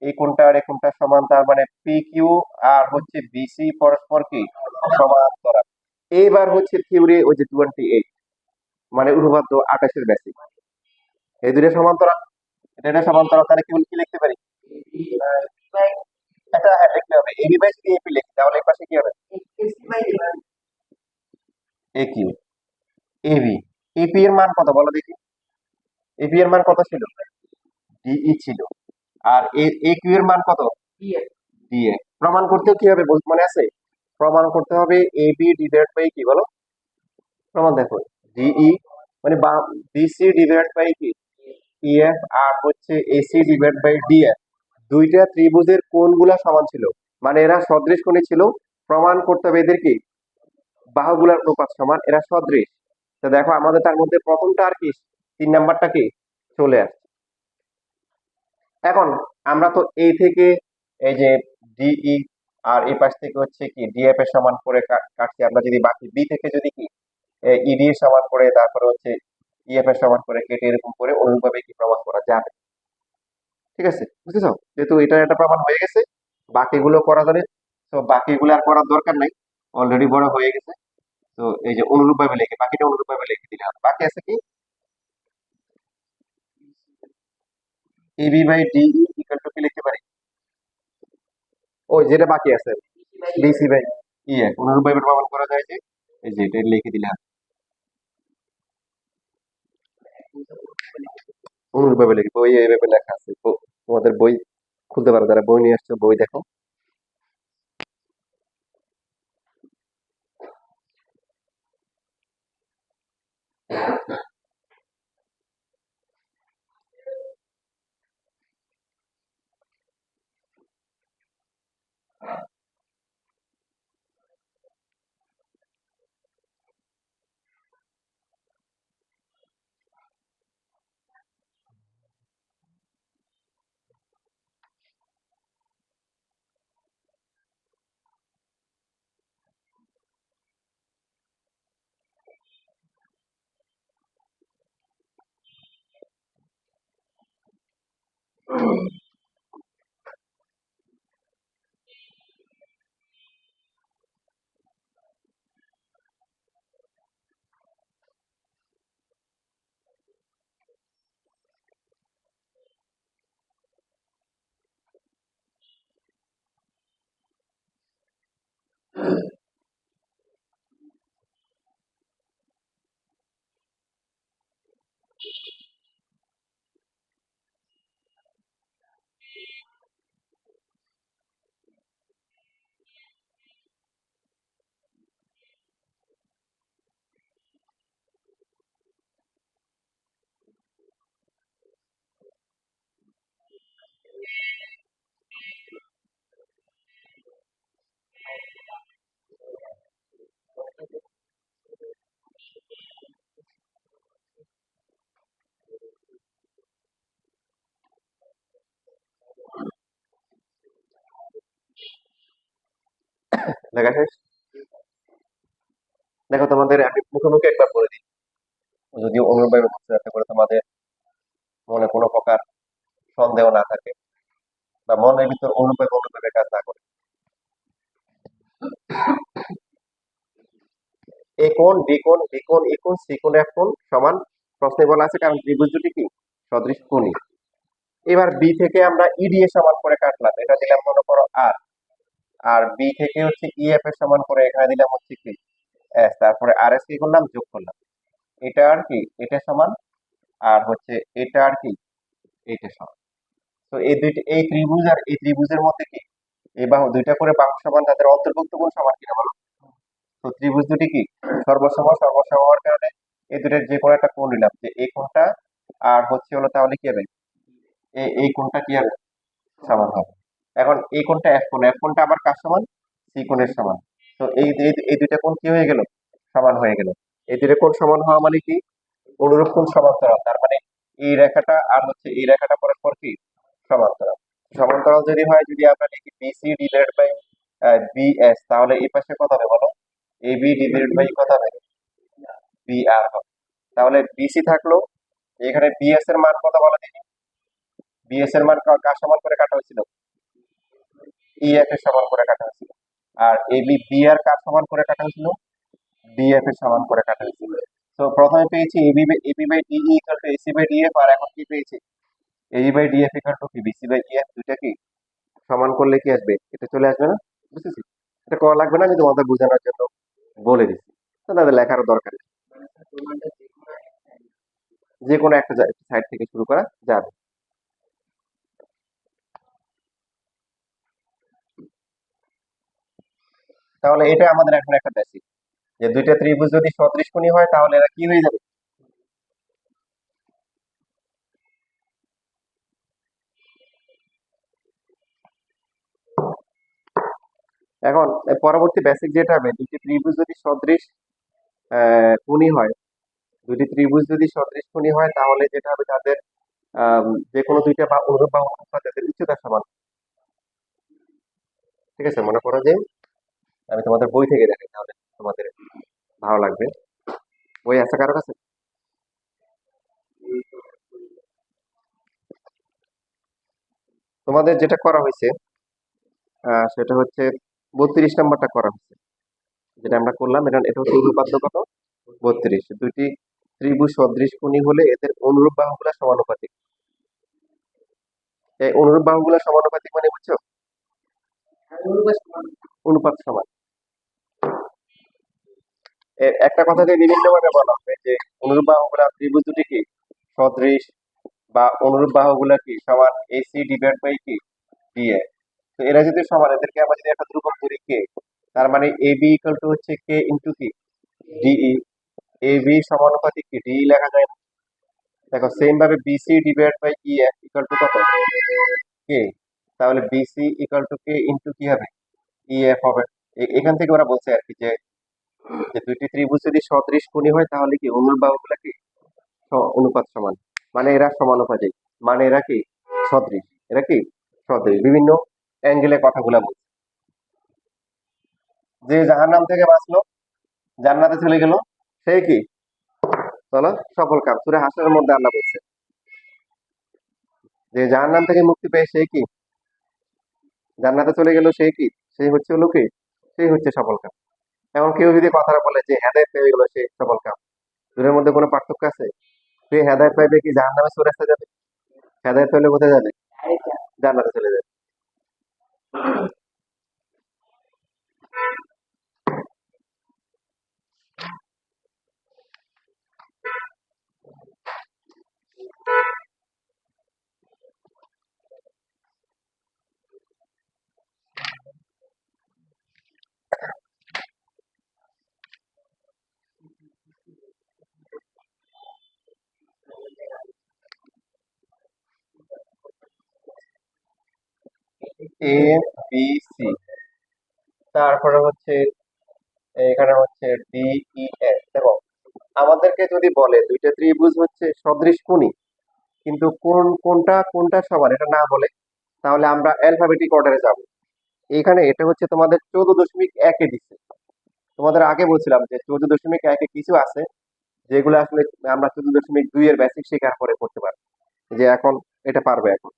এই কোণটা আর এই কোণটা সমান, তার মানে পি কিউ আর হচ্ছে বিসি পরস্পর কি সমান্তরাল। এইবার হচ্ছে থিওরি ওই যে 28, মানে উপপাদ্য 28-এর বেসিক। এই দুটো সমান্তরাল, এটা সমান্তরাল, তাহলে কি কি লিখতে পারি, এটা হ্যাঁ লিখতে হবে এবি বাই সি এপি লিখি, তাহলে এই পাশে কি হবে, এ কিউ এবি। এপি এর মান কত বলো দেখি, এপি এর মান কত ছিল, ডিই ছিল। আর এ কিউ এর মান কত, ডিএ। প্রমাণ করতেও কি হবে মনে আছে, প্রমাণ করতে হবে এবি ডিভাইড বাই কি বলো, প্রমাণ দেখো, ডিই মানে বিসি ডিভাইড বাই কি ইএফ, আর হচ্ছে এসি ডিভাইড বাই ডিএফ। দুইটা ত্রিভুজের কোণগুলা সমান ছিল, মানে এরা সদৃশ কোণী ছিল। প্রমাণ করতে হবে এদের কি বাহুগুলার অনুপাত সমান, এরা সদৃশ। তো দেখো আমাদের তার মধ্যে প্রথমটা আর কি 3 নাম্বারটা কি চলে আসছে। এখন আমরা তো এই থেকে এই যে ডিই আর এই পাশ থেকে হচ্ছে কি ডিএফ এর সমান করে কাটছি। আমরা যদি বাকি বি থেকে যদি কি ইডি এর সমান করে, তারপরে হচ্ছে ইএফ এর সমান করে কেটে এরকম করে অনুরূপভাবে কি প্রমাণ করা যাবে। ঠিক আছে, বুঝতেছো? যেহেতু এটা একটা প্রমাণ হয়ে গেছে, বাকিগুলো করা যাবে। তো বাকিগুলো আর করার দরকার নাই, অলরেডি বড় হয়ে গেছে। তো এই যে অনুরূপভাবে লিখে, বাকিটা অনুরূপভাবে লিখে দিলে হবে। বাকি আছে কি, AB by DE equal to কি লিখতে পারি, ওই যেটা বাকি আছে বিসি বাই ইএফ, অনুরূপভাবে প্রমাণ করা যায় যে এই যে এটা লিখে দিলে হবে। অনুরূপভাবে লিখবো, ওই এইভাবে লেখা আছে তো, তোমাদের বই খুলতে পারো, যারা বই নিয়ে আসছো বই দেখো। লেখা শেষ। দেখো তোমাদের আমি মুখে মুখে একবার বলে দিই, যদিও অনুরূপভাবে বলতে, যাতে করে তোমাদের মনে কোনো প্রকার সন্দেহ না থাকে বা মনের ভিতর অনুরূপভাবে অনুরূপভাবে কাজ না করে। এ কোণ, বি কোণ, বি কোণ, ই কোণ, সি কোণ, এফ কোণ সমান, প্রশ্নে বলা আছে কারণ ত্রিভুজ দুটি কি সদৃশ কোণী। এবার বি থেকে আমরা ই দিয়ে সমান করে কাটলাম, এটা দিলাম মনে করো আর, আর বি থেকে হচ্ছে ই এফ এর সমান করে এখানে দিলাম হচ্ছে কি এস, তারপরে আর এস কি করলাম, যোগ করলাম। এটা আর কি এটা সমান, আর হচ্ছে এটা আর কি এইটা সমান। তো এই দুইটা, এই ত্রিভুজ আর এই ত্রিভুজের মধ্যে কি এই বাহু দুইটা করে বাহু সমান, তাদের অন্তর্ভুক্ত কোণ সমান কিনা বলো। তো ত্রিভুজ দুটি কি সর্বসম, সর্বসম হওয়ার কারণে এই দুটোর যে কোনো একটা কোণ নিলাম, যে এই কোণটা আর হচ্ছে হলো, তাহলে কি হবে, এই কোণটা কি হবে, সমান হবে। এখন এই কোণটা এফ কোণ, এফ কোণটা আবার কার সমান, সি কোণের সমান। তো এই এই এই দুইটা কোণ কি হয়ে গেল, সমান হয়ে গেল। এই দুইটা কোণ সমান হওয়া মানে কি, অনুরূপ কোণ সমান্তরাল, তার মানে এই রেখাটা আর হচ্ছে এই রেখাটা পরস্পর কি সমান্তরাল। সমান্তরাল যদি হয়, যদি আমরা লিখি বিসি ডিভাইডেড বাই বিএস, তাহলে এই পাশে কত হবে বলো, এবি ডিভাইডেড বাই কত হবে, বিআর হবে। তাহলে বিসি থাকলো, এখানে বিএস এর মান কত বলো দেখি, বিএস এর মান কার সমান করে কাটা হয়েছিল, ইএফ এর সমান করে কাটা হয়েছিল। আর এবি বি আর কার সমান করে কাটা হয়েছিল, ডিএফ এর সমান করে কাটা হয়েছিল। তো প্রথমে পেয়েছি AB AB by DE equal to AC by DF, আর এখন কি পেয়েছি, AB by DF equal to কি বিসি বাই ইএফ। দুইটা কি সমান করলে কি আসবে, এটা চলে আসবে না, বুঝতেছি। এটা করা লাগবে না, আমি তোমাদের বোঝানোর জন্য বলে দিচ্ছি, তো তাদের লেখার দরকার নেই। যে কোনো একটা সাইড থেকে শুরু করা যাবে। তাহলে এটা আমাদের এখন একটা বেসিক, যে দুইটা ত্রিভুজ যদি সদৃশকোণী হয় তাহলে এরা কি হয়ে যাবে। এখন পরবর্তী বেসিক যেটা হবে, দুইটি ত্রিভুজ যদি সদৃশ কোণী হয়, দুইটি ত্রিভুজ যদি সদৃশ কোণী হয় তাহলে যেটা হবে, তাদের আম, যে কোনো দুইটা বা অনুরূপ বা অনুপাত, তাদের উচ্চতা সমান। ঠিক আছে, মনে করো যে আমি তোমাদের বই থেকে দেখাই, তাহলে তোমাদের ভালো লাগবে। বই আছে কারো কাছে? তোমাদের যেটা করা হয়েছে সেটা হচ্ছে 32 নাম্বারটা করা হয়েছে, যেটা আমরা করলাম, এটা এটা হচ্ছে অনুপাত কত, 32। দুইটি ত্রিভুজ সদৃশ কোণী হলে এদের অনুরূপ বাহুগুলো সমানুপাতিক। এই অনুরূপ বাহুগুলো সমানুপাতিক মানে বুঝছো, অনুপাত সমান। একটা কথাকে বিভিন্ন ভাবে বলা হবে যে অনুরূপ বাহুগুলা ত্রিভুজ দুটি কি সদৃশ, বা অনুরূপ বাহুগুলা কি সমান এসি ডিভাইড বাই কি ডিএ। তো এরা যদি সমান, এদেরকে আমরা যদি একটা ধ্রুবক ধরি কে, তার মানে এ বি ইকুয়াল টু হচ্ছে কে ইন্টু কি ডিই। এ বি সমানুপাতিক কি ডিই লেখা যায় না। দেখো সেম ভাবে BC divide by E F equal to কত, কে। তাহলে BC equal to K into কি হবে, ই এফ হবে। এখান থেকে ওরা বলছে আর কি যে যে দুইটি ত্রিভুজ যদি সদৃশ কোণী হয় তাহলে কি অনুরূপ বাহুগুলা কি অনুপাত সমান, মানে এরা সমানুপাতিক, মানে এরা কি সদৃশ, এরা কি সদৃশ। বিভিন্ন অ্যাঙ্গেলে কথাগুলা বলছে। যে জাহান্নাম থেকে বাঁচলো, জান্নাতে চলে গেল, সেই কি চলো সফল কাম। সূরা হাসরের মধ্যে আল্লাহ বলছে যে জাহান্নাম থেকে মুক্তি পেয়ে সেই কি জান্নাতে চলে গেল, সেই কি সেই হচ্ছে হলো কি সেই হচ্ছে সফল কাম। এখন কেউ যদি কথাটা বলে যে হেদায়েত পেয়ে গেল সে সফল কাম, দুটোর মধ্যে কোনো পার্থক্য আছে? সে হেদায়েত পাইবে কি জাহান্নামে চলে আসতে যাবে? হেদায়েত পেলে কোথায় যাবে? জান্নাতে চলে যাবে। এ বি সি, তারপরে হচ্ছে এখানে হচ্ছে ডি ই এফ। দেখো আমাদেরকে যদি বলে দুইটা ত্রিভুজ হচ্ছে সদৃশ কোণী, কিন্তু কোনটা কোনটা সমান এটা না বলে, তাহলে আমরা অ্যালফাবেটিক অর্ডারে যাব। এখানে এটা হচ্ছে তোমাদের 14.1-এ দিচ্ছে। তোমাদের আগে বলছিলাম যে 14.1-এ কিছু আছে যেগুলো আসলে আমরা 14.2-এর বেসিক শেখার পরে করতে পারবো, যে এখন এটা পারবে। এখন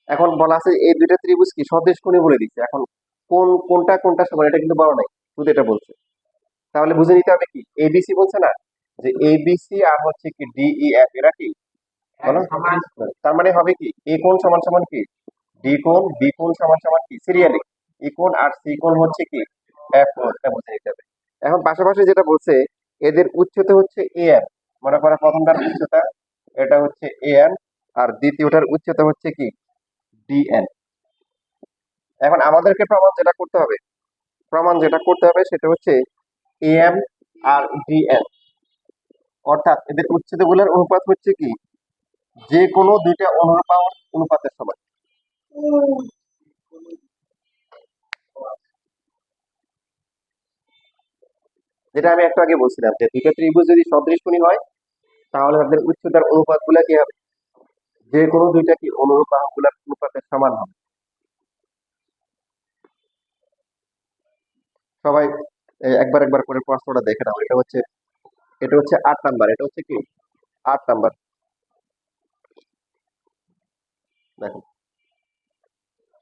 এখন বলা আছে এই দুইটা ত্রিভুজ কি সদৃশ কোণী বলে দিচ্ছে। এখন কোনটা কোনটা সমান এটা কিন্তু বলা নাই, শুধু এটা বলছে। তাহলে বুঝে নিতে হবে কি এবিসি বলছে না, যে এবিসি আর হচ্ছে কি ডিই এফ এরা কি বলো, তার মানে হবে কি এ কোণ সমান সমান কি ডি কোণ, বি কোণ সমান সমান কি সিরিয়ালি ই কোণ, আর সি কোণ হচ্ছে কি এফ কোণ। এটা বুঝে নিতে হবে। এখন পাশাপাশি যেটা বলছে এদের উচ্চতা হচ্ছে এ এন। মনে করো প্রথমটার উচ্চতা এটা হচ্ছে এ এন, আর দ্বিতীয়টার উচ্চতা হচ্ছে কি ডি এন। এখন আমাদেরকে প্রমাণ যেটা করতে হবে সেটা হচ্ছে A M R D N, অর্থাৎ এদের উচ্ছেদগুলোর অনুপাত হচ্ছে কি যে কোনো দুইটা অনুরূপ অনুপাতের সমান। যেটা আমি একটু আগে বলছিলাম যে দুইটা ত্রিভুজ যদি সদৃশ কোণী হয় তাহলে তাদের উচ্চতার অনুপাত গুলা কি হবে, যে কোনো দুইটা কি অনুরূপ বাহুগুলোর অনুপাতের সমান হবে। সবাই একবার একবার করে প্রশ্নটা দেখে নাও। এটা হচ্ছে 8 নাম্বার, এটা হচ্ছে কি 8 নাম্বার। দেখো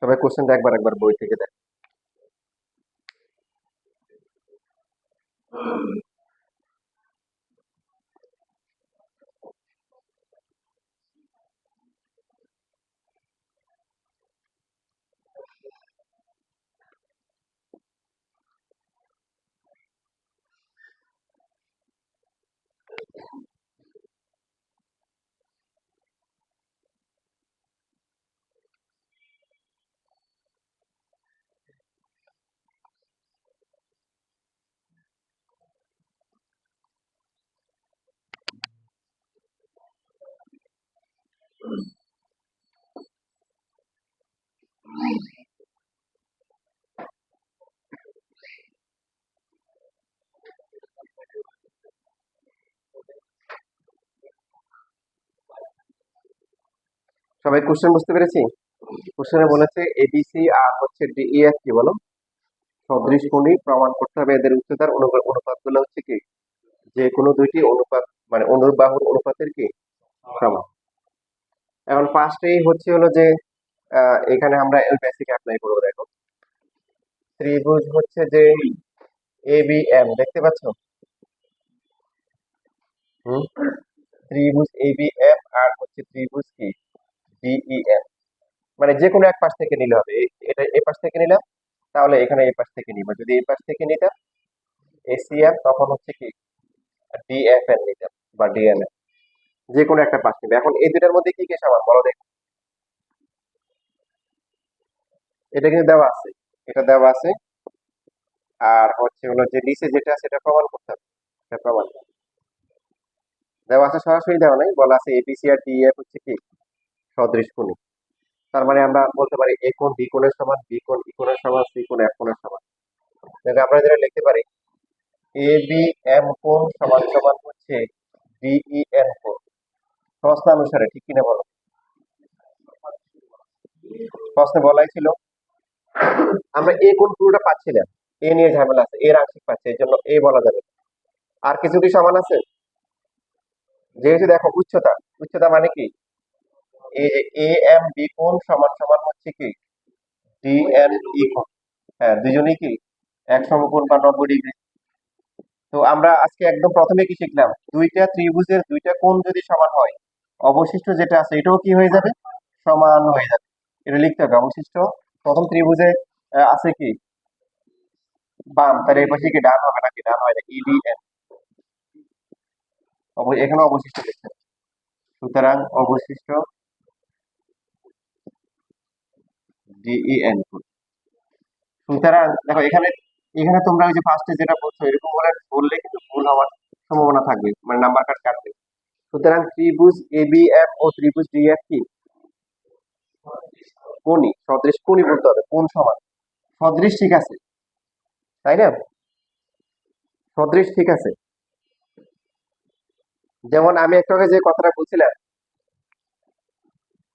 সবাই কোশ্চেনটা একবার একবার বই থেকে দেখো। সবাই কোশ্চেন বুঝতে পেরেছি? কোশ্চেনে বলেছে এবিসি আর হচ্ছে ডিইএফ কি বলো সদৃশ কোণী, প্রমাণ করতে হবে এদের উচ্চতার অনুপাত গুলো হচ্ছে কি যে কোনো দুইটি অনুপাত, মানে অনুরূপ বাহুর অনুপাতের কি সমান। এখন ফার্স্টেই হচ্ছে হলো যে এখানে আমরা বেসিক অ্যাপ্লাই করবো। দেখো ত্রিভুজ হচ্ছে যে ABM দেখতে পাচ্ছ? হুম, ত্রিভুজ ABM আর হচ্ছে ত্রিভুজ কি DEM, মানে যে কোনো এক পাশ থেকে নিলে হবে। এটা এই পাশ থেকে নিলাম, তাহলে এখানে এই পাশ থেকে নিব। যদি এই পাশ থেকে নিতাম ACM, তখন হচ্ছে কি DFN নিতাম বা DNF, যে কোনো একটা পাশ নিবে। এখন এই দুটার মধ্যে কি কি সমান বলো দেখি। এটা কিন্তু দেওয়া আছে, এটা দেওয়া আছে। আর হচ্ছে হলো যে নিচে যেটা আছে সেটা প্রমাণ করতে হবে। এটা প্রমাণ দেওয়া আছে, সরাসরি দেওয়া নাই, বলা আছে ABC আর DEF হচ্ছে কি সদৃশ কোণী। তার মানে আমরা বলতে পারি এ কোণ বি কোণের সমান, বি কোণ ই কোণের সমান, সি কোণ এফ কোণের সমান। তাহলে আমরা যেটা লিখতে পারি ABM কোণ সমান সমান হচ্ছে DEN কোণ। প্রশ্নানুসারে ঠিক কিনা বলো? প্রশ্নে বলাই ছিল আমরা এ কোণ পুরোটা পাচ্ছি না, এ নিয়ে ঝামেলা আছে, এর আংশিক পাচ্ছে, এই জন্য এ বলা যাবে। আর কিছু কি সমান আছে? যেহেতু দেখো উচ্চতা, উচ্চতা মানে কি এই যে AMB কোণ সমান সমান হচ্ছে কি DNE কোণ। হ্যাঁ, দুজনেই কি এক সমকোণ বা 90 ডিগ্রি। তো আমরা আজকে একদম প্রথমে কি শিখলাম, দুইটা ত্রিভুজের দুইটা কোণ যদি সমান হয়, অবশিষ্ট যেটা আছে এটাও কি হয়ে যাবে, সমান হয়ে যাবে। এটা লিখতে হবে অবশিষ্ট প্রথম ত্রিভুজে আছে কি বাম, তাহলে এই পাশে কি ডান হবে নাকি? ডান হয় না, EDN। এখানে অবশিষ্ট লিখতে হবে। সুতরাং অবশিষ্ট DEN কোণ। সুতরাং দেখো এখানে, এখানে তোমরা ওই যে ফার্স্টে যেটা বলছো এরকম বলে বললে কিন্তু ভুল হওয়ার সম্ভাবনা থাকবে, মানে নাম্বার কাট কাটবে। সুতরাং ত্রিভুজ ABF ও ত্রিভুজ DF কি কোণী, সদৃশ কোণী বলতে হবে, কোণ সমান। সদৃশ ঠিক আছে, তাই না? সদৃশ ঠিক আছে। যেমন আমি একটু আগে যে কথাটা বলছিলাম,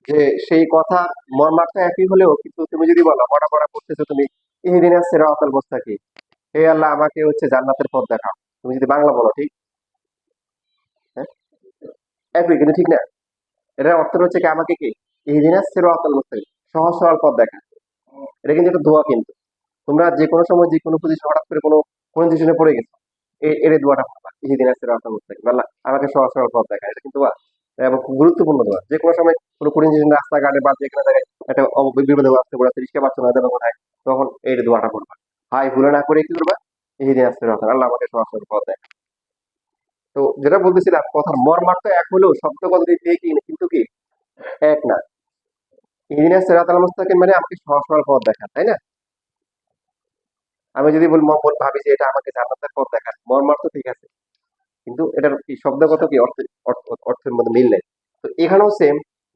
যে সেই কথা মর্মার্থ একই হলেও কিন্তু তুমি যদি বলো পড়া পড়া করতেছো তুমি, ইহদিন সিরাতাল মুস্তাকিম, হে আল্লাহ আমাকে হচ্ছে জান্নাতের পথ দেখাও, তুমি যদি বাংলা বলো ঠিক, হ্যাঁ একই কিন্তু ঠিক না। এটার অর্থ হচ্ছে কি আমাকে কি ইহদিন সিরাতাল মুস্তাকিম, সহজ সরল পথ দেখা। এটা কিন্তু একটা দোয়া। কিন্তু তোমরা যে কোনো সময় যে কোনো পজিশন হঠাৎ করে কোনো কোন ডিসিশনে পড়ে গেছো, এর দোয়াটা পড়বা, ইহদিন সিরাতাল মুস্তাকিম, আল্লাহ আমাকে সহজ সরল পথ দেখা। এটা কিন্তু দোয়া এবং খুব গুরুত্বপূর্ণ দোয়া। যে কোনো সময় কোনো কোন ডিসিশন রাস্তাঘাটে বা যে কোনো জায়গায় একটা বিপদে আসতে পড়ে রিস্কা পাচ্ছ না যাবে কোথায়, তখন এই দোয়াটা পড়বা। হাই ভুলে না করে কি করবা, ইহদিন সিরাতাল, আল্লাহ আমাকে সহজ সরল পথ দেখা। তো যেটা বলতেছিলাম কথার মর্মার্থ এক হলেও শব্দগত দিক দিয়ে কি কিন্তু কি এক না। ইহদিন সিরাতাল মুস্তাকিম মানে আমাকে সহজ সরল পথ দেখা, তাই না? আমি যদি বলি ভাবি যে এটা আমাকে জান্নাতের পথ দেখান, মর্মার্থ ঠিক আছে, কিন্তু এটার কি শব্দগত কি অর্থের মধ্যে মিল নেই। তো এখানেও সেম,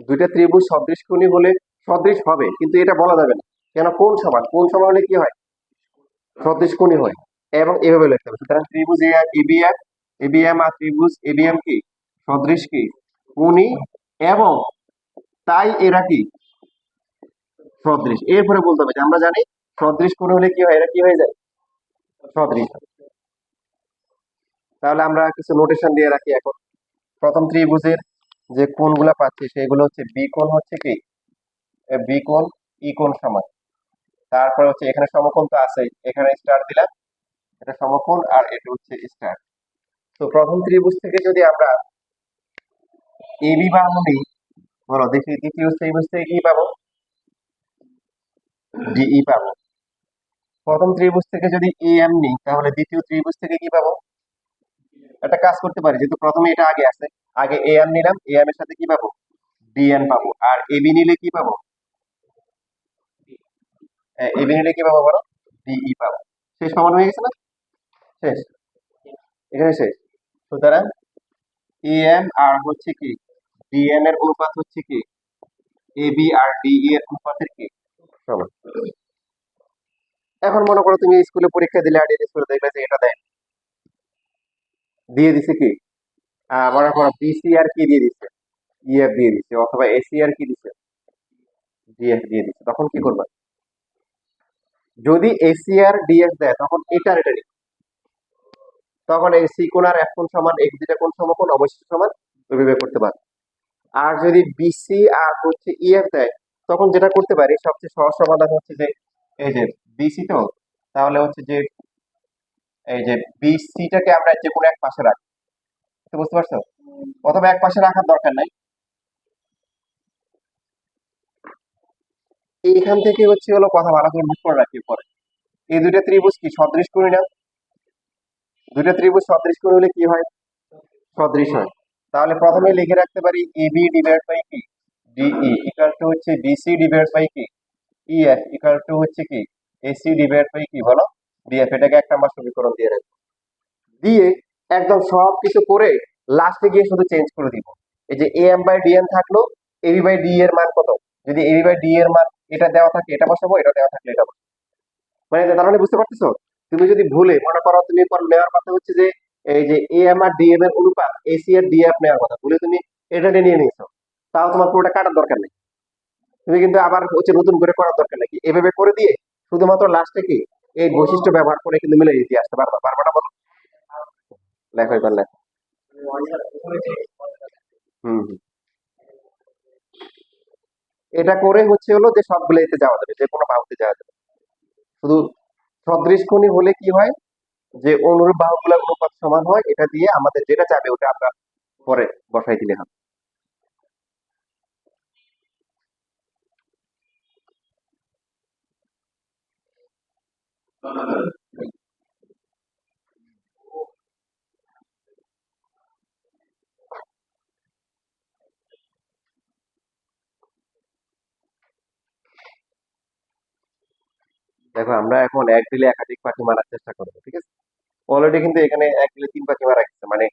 দুইটা ত্রিভুজ সদৃশ কোণী হলে সদৃশ হবে, কিন্তু এটা বলা যাবে না। কেন? কোণ সমান, কোণ সমান হলে কি হয়, সদৃশ কোণী হয়। এবং এভাবে লিখতে হবে। সুতরাং ত্রিভুজ এবিএম, এবিএম আর ত্রিভুজ এবিএম কি সদৃশ কি কোণী, এবং তাই এরা কি সদৃশ। এরপরে বলতে হবে যে আমরা জানি সদৃশ কোণ হলে কি হয়, এরা কি হয়ে যায়, সদৃশ। তাহলে আমরা কিছু নোটেশন দিয়ে রাখি এখন। প্রথম ত্রিভুজের যে কোণগুলো পাচ্ছি সেগুলো হচ্ছে বি কোণ হচ্ছে কি বি কোণ ই কোণ সমান। তারপরে হচ্ছে এখানে সমকোণ তো আছেই, এখানে স্টার দিলাম, এটা সমকোণ আর এটা হচ্ছে স্টার। তো প্রথম ত্রিভুজ থেকে যদি আমরা এবি বাহু নিই, বলো দেখি দ্বিতীয় ত্রিভুজ থেকে কি পাবো, ডিই পাবো। প্রথম ত্রিভুজ থেকে যদি এএম নিই, তাহলে দ্বিতীয় ত্রিভুজ থেকে কি পাবো। একটা কাজ করতে পারি, যেহেতু প্রথমে এটা আগে আছে, আগে এএম নিলাম, এএম এর সাথে কি পাবো, ডিএন পাবো। আর এবি নিলে কি পাবো, এবি নিলে কি পাবো বলো, ডিই পাবো। শেষ, সমান হয়ে গেছে না? শেষ, এখানে শেষ। সুতরাং এএম আর হচ্ছে কি ডিএন এর অনুপাত হচ্ছে কি এবি আর ডিই এর অনুপাতের কি সমান। এখন মনে করো তুমি স্কুলে পরীক্ষা দিলে আর স্কুলে দেখলে যে এটা দেয়, দিয়ে দিছে কি মনে করো বিসি আর কি দিয়ে দিচ্ছে, ইএফ দিয়ে দিচ্ছে, অথবা এসি আর কি দিচ্ছে, ডিএফ দিয়ে দিচ্ছে, তখন কি করবা? যদি এসি আর ডিএফ দেয় তখন এটার এটা নিবে। তখন এই সি কোণ আর এফ কোণ সমান, এই দুইটা কোণ সমকোণ অবশ্যই সমান, ওইভাবে করতে পারো। আর যদি বিসি আর হচ্ছে ইএফ দেয়, তখন যেটা করতে পারি সবচেয়ে সহজ সমাধান হচ্ছে যে এই যে বিসি তো, তাহলে হচ্ছে যে এই যে বিসিটাকে আমরা যে কোনো এক পাশে রাখি, তো বুঝতে পারছো? অথবা এক পাশে রাখার দরকার নাই, এইখান থেকে হচ্ছে হলো কথা ভালো করে বুক করে রাখি পরে। এই দুইটা ত্রিভুজ কি সদৃশ করি না? দুইটা ত্রিভুজ সদৃশ করে হলে কি হয়? সদৃশ হয়। তাহলে প্রথমে লিখে রাখতে পারি এবি ডিভাইড বাই কি ডিই ইকুয়াল টু হচ্ছে বিসি ডিভাইড বাই কি ইএফ ইকুয়াল টু হচ্ছে কি এসি ডিভাইড বাই কি বলো বিএফ। এটাকে এক নাম্বার সমীকরণ দিয়ে রাখবো, দিয়ে একদম সব কিছু করে লাস্টে গিয়ে শুধু চেঞ্জ করে দিব। এই যে এম বাই ডিএন থাকলো, এবি বাই ডি এর মান কত, যদি এবি বাই ডি এর মান এটা দেওয়া থাকে এটা বসাবো, এটা দেওয়া থাকলে এটা বসাবো। মানে তার মানে বুঝতে পারতেছো? তুমি যদি ভুলে মনে করো, তুমি নেওয়ার কথা হচ্ছে যে এই যে A M R D M এর অনুপাত এসি আর ডি এফ নেওয়ার কথা, ভুলে তুমি এটা নিয়ে নিয়েছো, তাও তোমার পুরোটা কাটার দরকার নেই। তুমি কিন্তু আবার হচ্ছে নতুন করে করার দরকার নেই, এভাবে করে দিয়ে শুধুমাত্র লাস্টে কি এই বৈশিষ্ট্য ব্যবহার করে কিন্তু মিলে দিয়ে আসতে পারবা, পারবা না বলো? লেখো এবার লেখো। হুম হুম। এটা করে হচ্ছে হলো যে সবগুলো এতে যাওয়া যাবে, যে কোনো বাহুতে যাওয়া যাবে। শুধু সদৃশ কোণী হলে কি হয়, যে অনুরূপ বাহুগুলোর অনুপাত সমান হয়, এটা দিয়ে আমাদের যেটা চাবে ওটা আমরা পরে বসাই দিলে হবে। দেখো আমরা এখন এক দিলে একাধিক পাখি মারার চেষ্টা করবো, ঠিক আছে? অলরেডি কিন্তু এখানে এক দিলে তিন পাখি মারা গেছে, মানে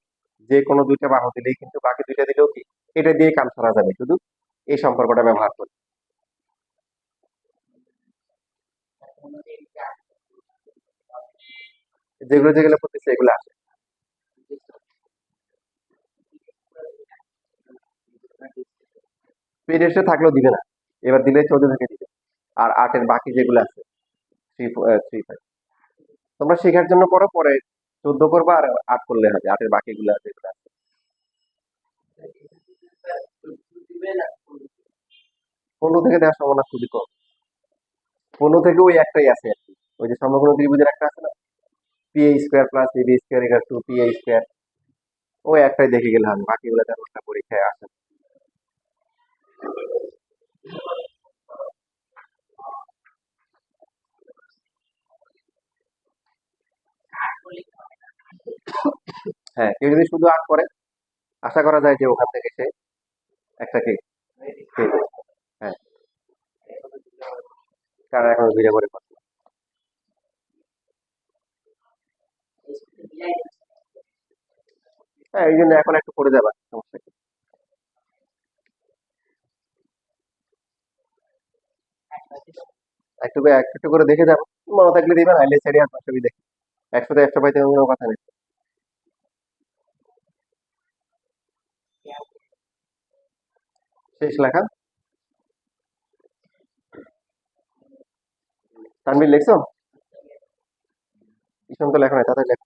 যে কোনো দুইটা বাহু দিলেই কিন্তু বাকি দুইটা দিলেও কি এটা দিয়ে কাম সারা যাবে, শুধু এই সম্পর্কটা ব্যবহার করে। যেগুলো যেগুলো করতেছে এগুলো আসে, পিরিয়ডসে থাকলেও দিবে না, এবার দিলে 14 থেকে দিবে। আর আটের বাকি যেগুলো আছে থ্রি থ্রি ফাইভ তোমরা শেখার জন্য করো, পরে 14 করবা আর 8 করলে হবে, আটের বাকিগুলো যেগুলো আছে। 15 থেকে দেওয়ার সম্ভাবনা খুবই কম। 15 থেকে ওই একটাই আছে আর কি, ওই যে সমকোণ ত্রিভুজের একটা আছে না, PA square plus AB square equal to PA square, ওই একটাই দেখে গেলে হবে, বাকিগুলো তেমন একটা পরীক্ষায় আসে না। হ্যাঁ, কেউ যদি শুধু 8 করে আশা করা যায় যে ওখান থেকে সে একটা কে পেয়ে যাবে। হ্যাঁ, কারণ এখন ভিডিও করে কথা। হ্যাঁ, এই জন্য এখন একটু করে যাবা, সমস্যা কি? একটু একটু করে দেখে যাবো, মনে থাকলে দিবেন, আইলে ছেড়ে আর পাশে দেখি, 100 তে 100 পাইতে কোনো কথা নেই। শেষ লেখা। তানভীর লিখছো? ঈশান তো লেখো নাই, তাড়াতাড়ি লেখো।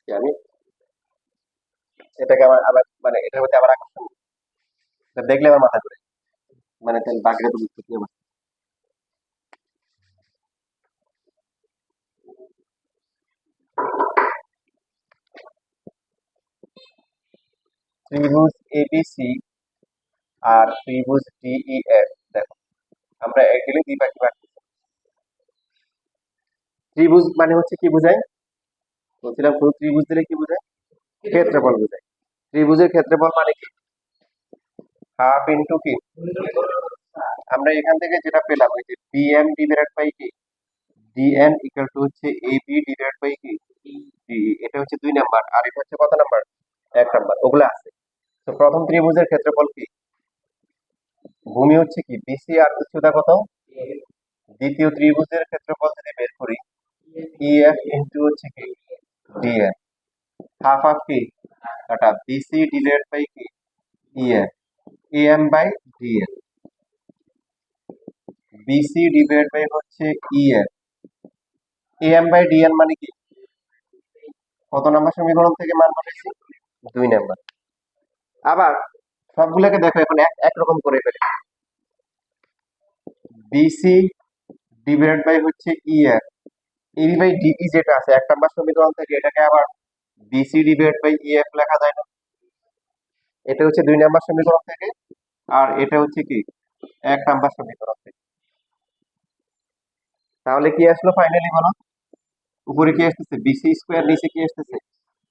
কি আমি এটাকে আবার আবার মানে এটার মধ্যে আবার আকর্ষণ, এটা দেখলে আমার মাথা ঘুরে, মানে তাহলে বাকিটা তো বুঝতে কি আমার। ত্রিভুজ এবিসি আর ত্রিভুজ ডিইএফ, দেখো আমরা এক দিলে দুই পাখি পাচ্ছি। ত্রিভুজ মানে হচ্ছে কি বোঝায়, বলছিলাম শুধু ত্রিভুজ দিলে কি বোঝায়? ক্ষেত্রফল বোঝায়। ত্রিভুজের ক্ষেত্রফল মানে কি? হাফ ইন্টু কি, আমরা এখান থেকে যেটা পেলাম ওই যে বিএম ডিভাইডেড বাই কি ডিএন ইকুয়াল টু হচ্ছে এবি ডিভাইডেড বাই কি ডি, এটা হচ্ছে 2 নাম্বার আর এটা হচ্ছে কত নাম্বার? 1 নাম্বার, ওগুলো আছে। তো প্রথম ত্রিভুজের ক্ষেত্রফল কি? ভূমি হচ্ছে কি বিসি আর উচ্চতা কত? দ্বিতীয় ত্রিভুজের ক্ষেত্রফল যদি বের করি ইএফ ইন্টু হচ্ছে কি ডিএন, হাফ হাফ কি কাটা বিসি ডিভাইডেড বাই কি EF AM by DN, BC divided by হচ্ছে ইএফ এএম বাই ডিএন মানে কি? কত নাম্বার সমীকরণ থেকে মান বসাইছি? 2 নাম্বার। আবার সবগুলোকে দেখো এখন একরকম করে ফেলে, বিসি ডিভাইডেড বাই হচ্ছে ইএফ এবি বাই ডিই যেটা আছে 1 নাম্বার সমীকরণ থেকে, এটাকে আবার বিসি ডিভাইডেড বাই ইএফ লেখা যায় না? এটা হচ্ছে 2 নাম্বার সমীকরণ থেকে, আর এটা হচ্ছে কি 1 নাম্বার সমীকরণ থেকে। তাহলে কি আসলো ফাইনালি বলো? উপরে কি আসতেছে বিসি স্কয়ার, নিচে কি আসতেছে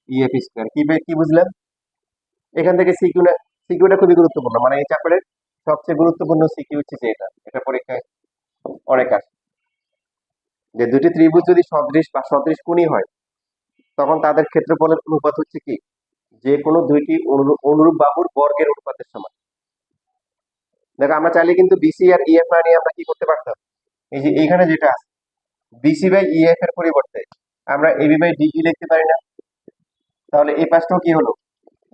ইএফ স্কয়ার। কি বুঝলাম এখান থেকে? সিকিউটা খুবই গুরুত্বপূর্ণ, মানে এই চ্যাপ্টারের সবচেয়ে গুরুত্বপূর্ণ সিকিউ হচ্ছে যে এটা পরীক্ষায় অনেক আসে, যে দুটি ত্রিভুজ যদি সদৃশ বা সদৃশ কোণী হয় তখন তাদের ক্ষেত্রফলের অনুপাত হচ্ছে কি যে কোনো দুইটি অনুরূপ বাহুর বর্গের অনুপাতের সমান। দেখো আমরা চাইলে কিন্তু বিসি আর ইএফ না নিয়ে আমরা কি করতে পারতাম, এই যে এইখানে যেটা আছে বিসি বাই ইএফ এর পরিবর্তে আমরা এবি বাই ডিই লিখতে পারি না? তাহলে এই পাশটাও কি হলো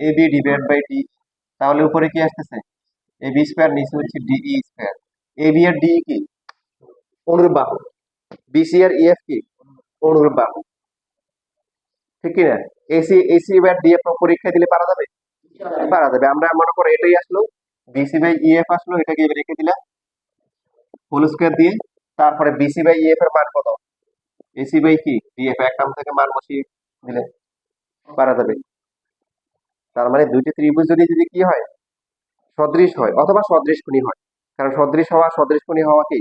এবি ডিভাইড বাই ডি, তাহলে উপরে কি আসতেছে এবি স্কয়ার, নিচে হচ্ছে ডিই স্কয়ার। এবি আর ডিই কি অনুরূপ বাহু, বিসি আর ইএফ কি অনুরূপ বাহু, ঠিক কি না? এসি এসি বাই ডিএফ পরীক্ষা দিলে পারা যাবে? পারা যাবে। আমরা মনে করো এটাই আসলো বিসি বাই ইএফ আসলো, এটাকে রেখে দিলাম হোল স্কয়ার দিয়ে, তারপরে বিসি বাই ইএফ এর মান কত? এসি বাই কি ডিএফ, এক নাম থেকে মান বসিয়ে দিলে পারা যাবে। তার মানে দুইটি ত্রিভুজ যদি যদি কি হয় সদৃশ হয় অথবা সদৃশ কোণী হয়, কারণ সদৃশ হওয়া সদৃশ কোণী হওয়া কি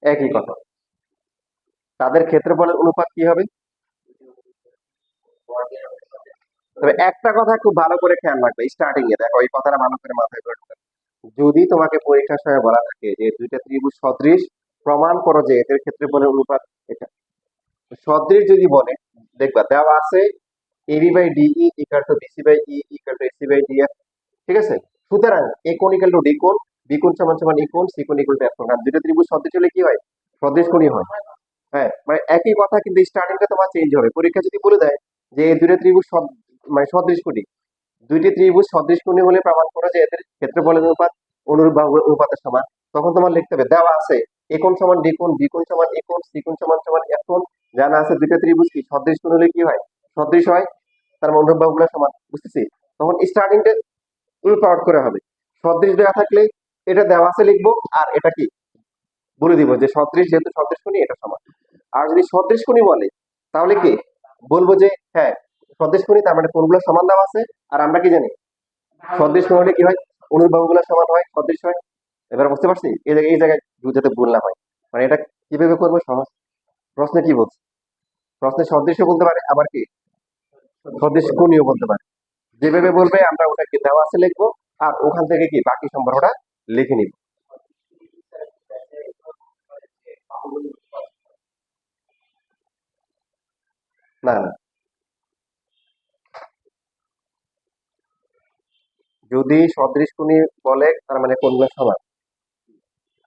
একই কথা, তাদের ক্ষেত্রফলের অনুপাত কি হবে? তবে একটা কথা খুব ভালো করে খেয়াল রাখবে, স্টার্টিং এ দেখো এই কথাটা ভালো করে মাথায় রাখবে, যদি তোমাকে পরীক্ষার সময় বলা থাকে যে দুইটা ত্রিভুজ সদৃশ, প্রমাণ করো যে এদের ক্ষেত্রফলের অনুপাত এটা, সদৃশ যদি বলে দেখবা দেওয়া আছে AB by DE equal to BC by E equal to AC by DF, ঠিক আছে? সুতরাং এ কোণ ইকুয়াল টু ডি কোণ, বি কোণ সমান সমান ই কোণ, সি কোণ ইকুয়াল টু এফ কোণ। আর দুটো ত্রিভুজ সদৃশ হলে কি হয়? সদৃশ কোণই হয়। হ্যাঁ, মানে একই কথা কিন্তু স্টার্টিংটা তোমার চেঞ্জ হবে। পরীক্ষা যদি বলে দেয় যে এই দুটো ত্রিভুজ মানে সদৃশ কোণী, দুইটি ত্রিভুজ সদৃশ কোণী হলে প্রমাণ করো যে এদের ক্ষেত্রফলের অনুপাত অনুরূপ বাহুর অনুপাতের সমান, তখন তোমার লিখতে হবে দেওয়া আছে এ কোণ সমান ডি কোণ, বি কোণ সমান এ কোণ, সি কোণ সমান সমান এফ কোণ, জানা আছে দুইটা ত্রিভুজ কি সদৃশ কোণ হলে কি হয়? সদৃশ হয়, তার মানে অনুরূপ বাহুগুলো সমান। বুঝতেছি? তখন স্টার্টিংটা উল্টো আউট করে হবে, সদৃশ দেওয়া থাকলে এটা দেওয়া আছে লিখবো, আর এটা কি বলে দিব যে সদৃশ, যেহেতু সদৃশ কোণী এটা সমান। আর যদি সদৃশ কোণী বলে তাহলে কি বলবো যে হ্যাঁ সদৃশ কোণী, তার মানে কোণগুলো সমান দেওয়া আছে, আর আমরা কি জানি সদৃশ কোণ হলে কি হয়? অনুরূপ বাহুগুলো সমান হয়, সদৃশ হয়। এবার বুঝতে পারছি এই জায়গায় যাতে ভুল না হয়, মানে এটা কিভাবে করবো সহজ। প্রশ্নে কি বলছে, প্রশ্নে সদৃশ বলতে পারে, আবার কি সদৃশ কোণীয় বলতে পারে। যেভাবে বলবে আমরা ওটাকে দেওয়া আছে লিখবো, আর ওখান থেকে কি বাকি সম্পর্কটা লিখে নিব। না না, যদি সদৃশ কোণী বলে তার মানে কোণগুলো সমান।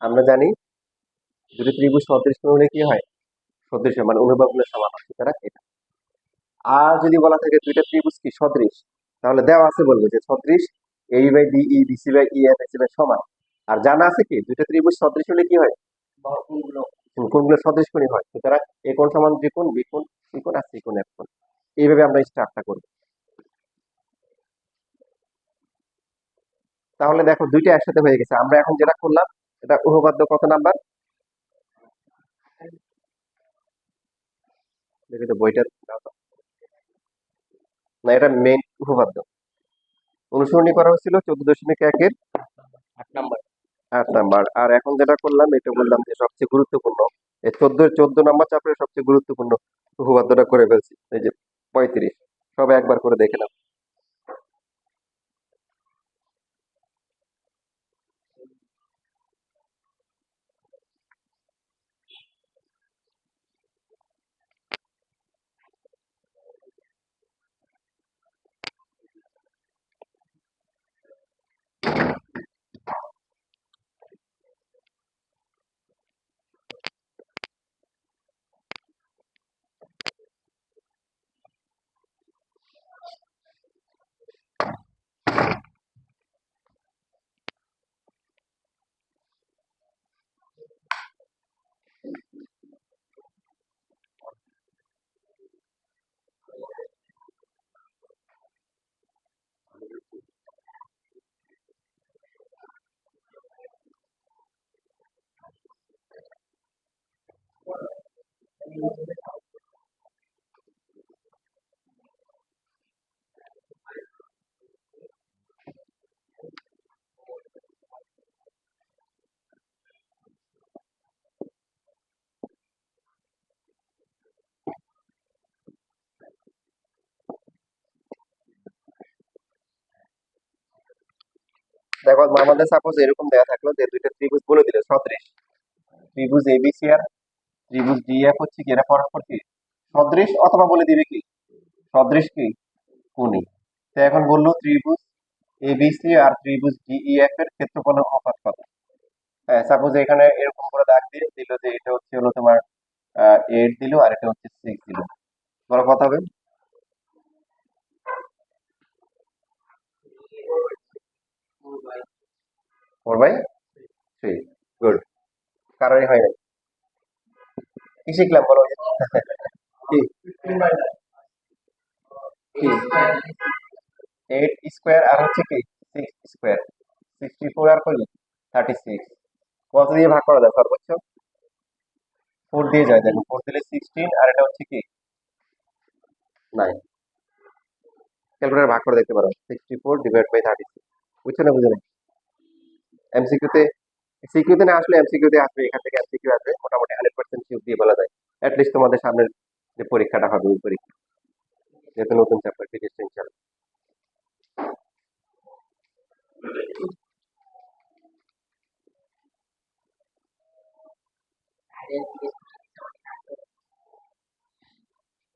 আমরা জানি যদি ত্রিভুজ সদৃশ কোণ হলে কি হয়? সদৃশ হয়, মানে অনুবাদগুলো সমান হয়, সুতরাং এটা। আর যদি বলা থাকে দুইটা ত্রিভুজ কি সদৃশ, তাহলে দেওয়া আছে বলবো যে সদৃশ এই by DE, BC by E, F AC by সমান। আর জানা আছে কি দুইটা ত্রিভুজ সদৃশ হলে কি হয়? কোণগুলো সদৃশ কোণী হয়, সুতরাং এ কোণ সমান যে কোণ, বি কোণ, সি কোণ, আর সি কোণ এফ কোণ। এইভাবে আমরা স্টার্টটা করব। তাহলে দেখো দুইটা একসাথে হয়ে গেছে। আমরা এখন যেটা করলাম এটা উপপাদ্য কত নাম্বার? দেখি তো বইটা দাও তো। না, এটা মেইন উপপাদ্য। অনুসরণী করা হয়েছিল 14.1-এর 8 নাম্বার। আর এখন যেটা করলাম এটা বললাম যে সবচেয়ে গুরুত্বপূর্ণ, এই 14 নাম্বার চ্যাপ্টারের সবচেয়ে গুরুত্বপূর্ণ উপপাদ্যটা করে ফেলছি, এই যে 35। সব একবার করে দেখে নাও। দেখো আমাদের সাপোজ এরকম দেয়া থাকলো যে দুইটা ত্রিভুজ বলে দিলে সদৃশ, ত্রিভুজ এবিসি আর ত্রিভুজ ডিএফ হচ্ছে কি এরা পরস্পর কি সদৃশ, অথবা বলে দিবে কি সদৃশ কি কোণী। তো এখন বললো ত্রিভুজ এবিসি আর ত্রিভুজ ডিইএফ এর ক্ষেত্রফলের অনুপাত কত। হ্যাঁ, সাপোজ এখানে এরকম করে দাগ দিয়ে দিল যে এটা হচ্ছে হলো তোমার 8 দিল আর এটা হচ্ছে 6 দিল, বড় কত হবে? 4/3। গুড, কারোরই হয় নাই। কি শিখলাম বলো? কি কি 8 স্কোয়ার আর হচ্ছে কি 6 স্কোয়ার, 64 আর কত 36। কত দিয়ে ভাগ করা যায় সর্বোচ্চ? 4 দিয়ে যায়, দেখো 4 দিলে 16 আর এটা হচ্ছে কি 9। ক্যালকুলেটর ভাগ করে দেখতে পারো, 64 ডিভাইড বাই 36। বুঝছো না বুঝো না? এমসিকিউতে, সিকিউতে না আসলে এমসিকিউতে আসবে, এখান থেকে এমসিকিউ আসবে মোটামুটি 100% শিওর দিয়ে বলা যায়। অ্যাটলিস্ট তোমাদের সামনের যে পরীক্ষাটা হবে ওই পরীক্ষা, যেহেতু নতুন চ্যাপ্টার ফিজিক্স ইনশাআল্লাহ।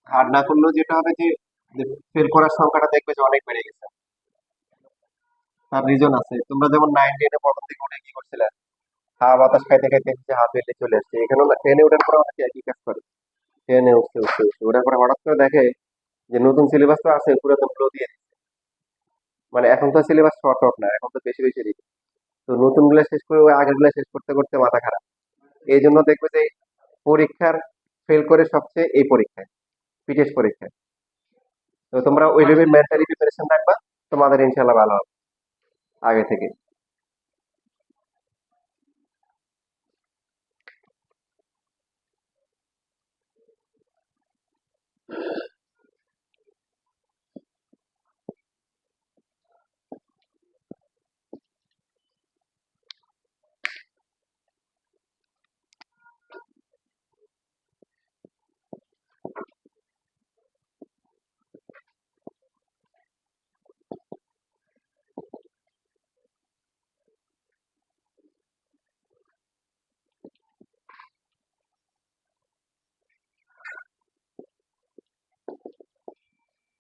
আর না করলেও যেটা হবে যে ফেল করার সংখ্যাটা দেখবে যে অনেক বেড়ে গেছে। তার রিজন আছে, তোমরা যেমন 9 10 এ প্রথম দিকে উঠে কি করছিলে, হাওয়া বাতাস খাইতে খাইতে যে হাফ এলে চলে আসছে, এখানে 10 এ ওঠার পরে অনেকে একই কাজ করে। 10 এ উঠতে উঠতে উঠতে ওঠার পরে হঠাৎ করে দেখে যে নতুন সিলেবাস তো আছে, পুরাতন গুলো দিয়ে দিচ্ছে। মানে এখন তো সিলেবাস শর্ট আউট না, এখন তো বেশি বেশি দিচ্ছে। তো নতুন গুলা শেষ করে ওই আগের গুলা শেষ করতে করতে মাথা খারাপ। এই জন্য দেখবে যে পরীক্ষার ফেল করে সবচেয়ে এই পরীক্ষায়, পিটেস্ট পরীক্ষায়। তো তোমরা ওইভাবে মেন্টালি প্রিপারেশন রাখবা, তোমাদের ইনশাল্লাহ ভালো হবে আগে থেকে।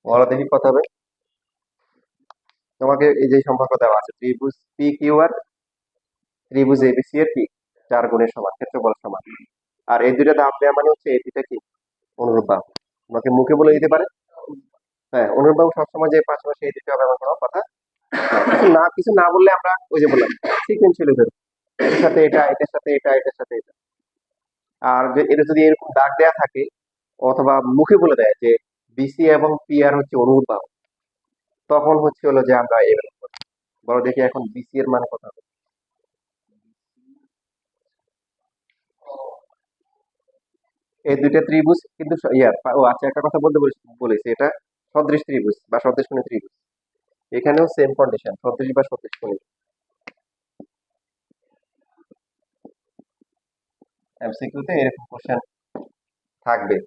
বলো দেখি কথা হবে। তোমাকে এই যে সম্পর্ক দেওয়া আছে, ত্রিভুজ পি কিউ আর ত্রিভুজ এবিসি এর কি 4 গুণের সমান, ক্ষেত্রফল সমান। আর এই দুইটা দাব দেওয়া মানে হচ্ছে এই দুইটা কি অনুরূপ বাহু। তোমাকে মুখে বলে দিতে পারে। হ্যাঁ, অনুরূপ বাহু সবসময় যে পাশাপাশি এই দুইটা হবে এমন কোনো কথা না। কিছু না বললে আমরা ওই যে বললাম সিকুয়েন্সিয়ালি ধরো, এটার সাথে এটা, এটার সাথে এটা, এটার সাথে এটা। আর যে এটা যদি এরকম দাগ দেয়া থাকে অথবা মুখে বলে দেয় যে বিসি এবং পি আর হচ্ছে অনুরূপ বাহু, তখন হচ্ছে হলো যে আমরা এভাবে করবো। বলো দেখি এখন বিসি এর মান কত হবে? এই দুইটা ত্রিভুজ কিন্তু ও আচ্ছা, একটা কথা বলতে বলেছি, এটা সদৃশ ত্রিভুজ বা সদৃশকোণী ত্রিভুজ। এখানেও সেম কন্ডিশন, সদৃশ বা সদৃশকোণী। এমসিকিউতে এরকম কোশ্চেন থাকবে।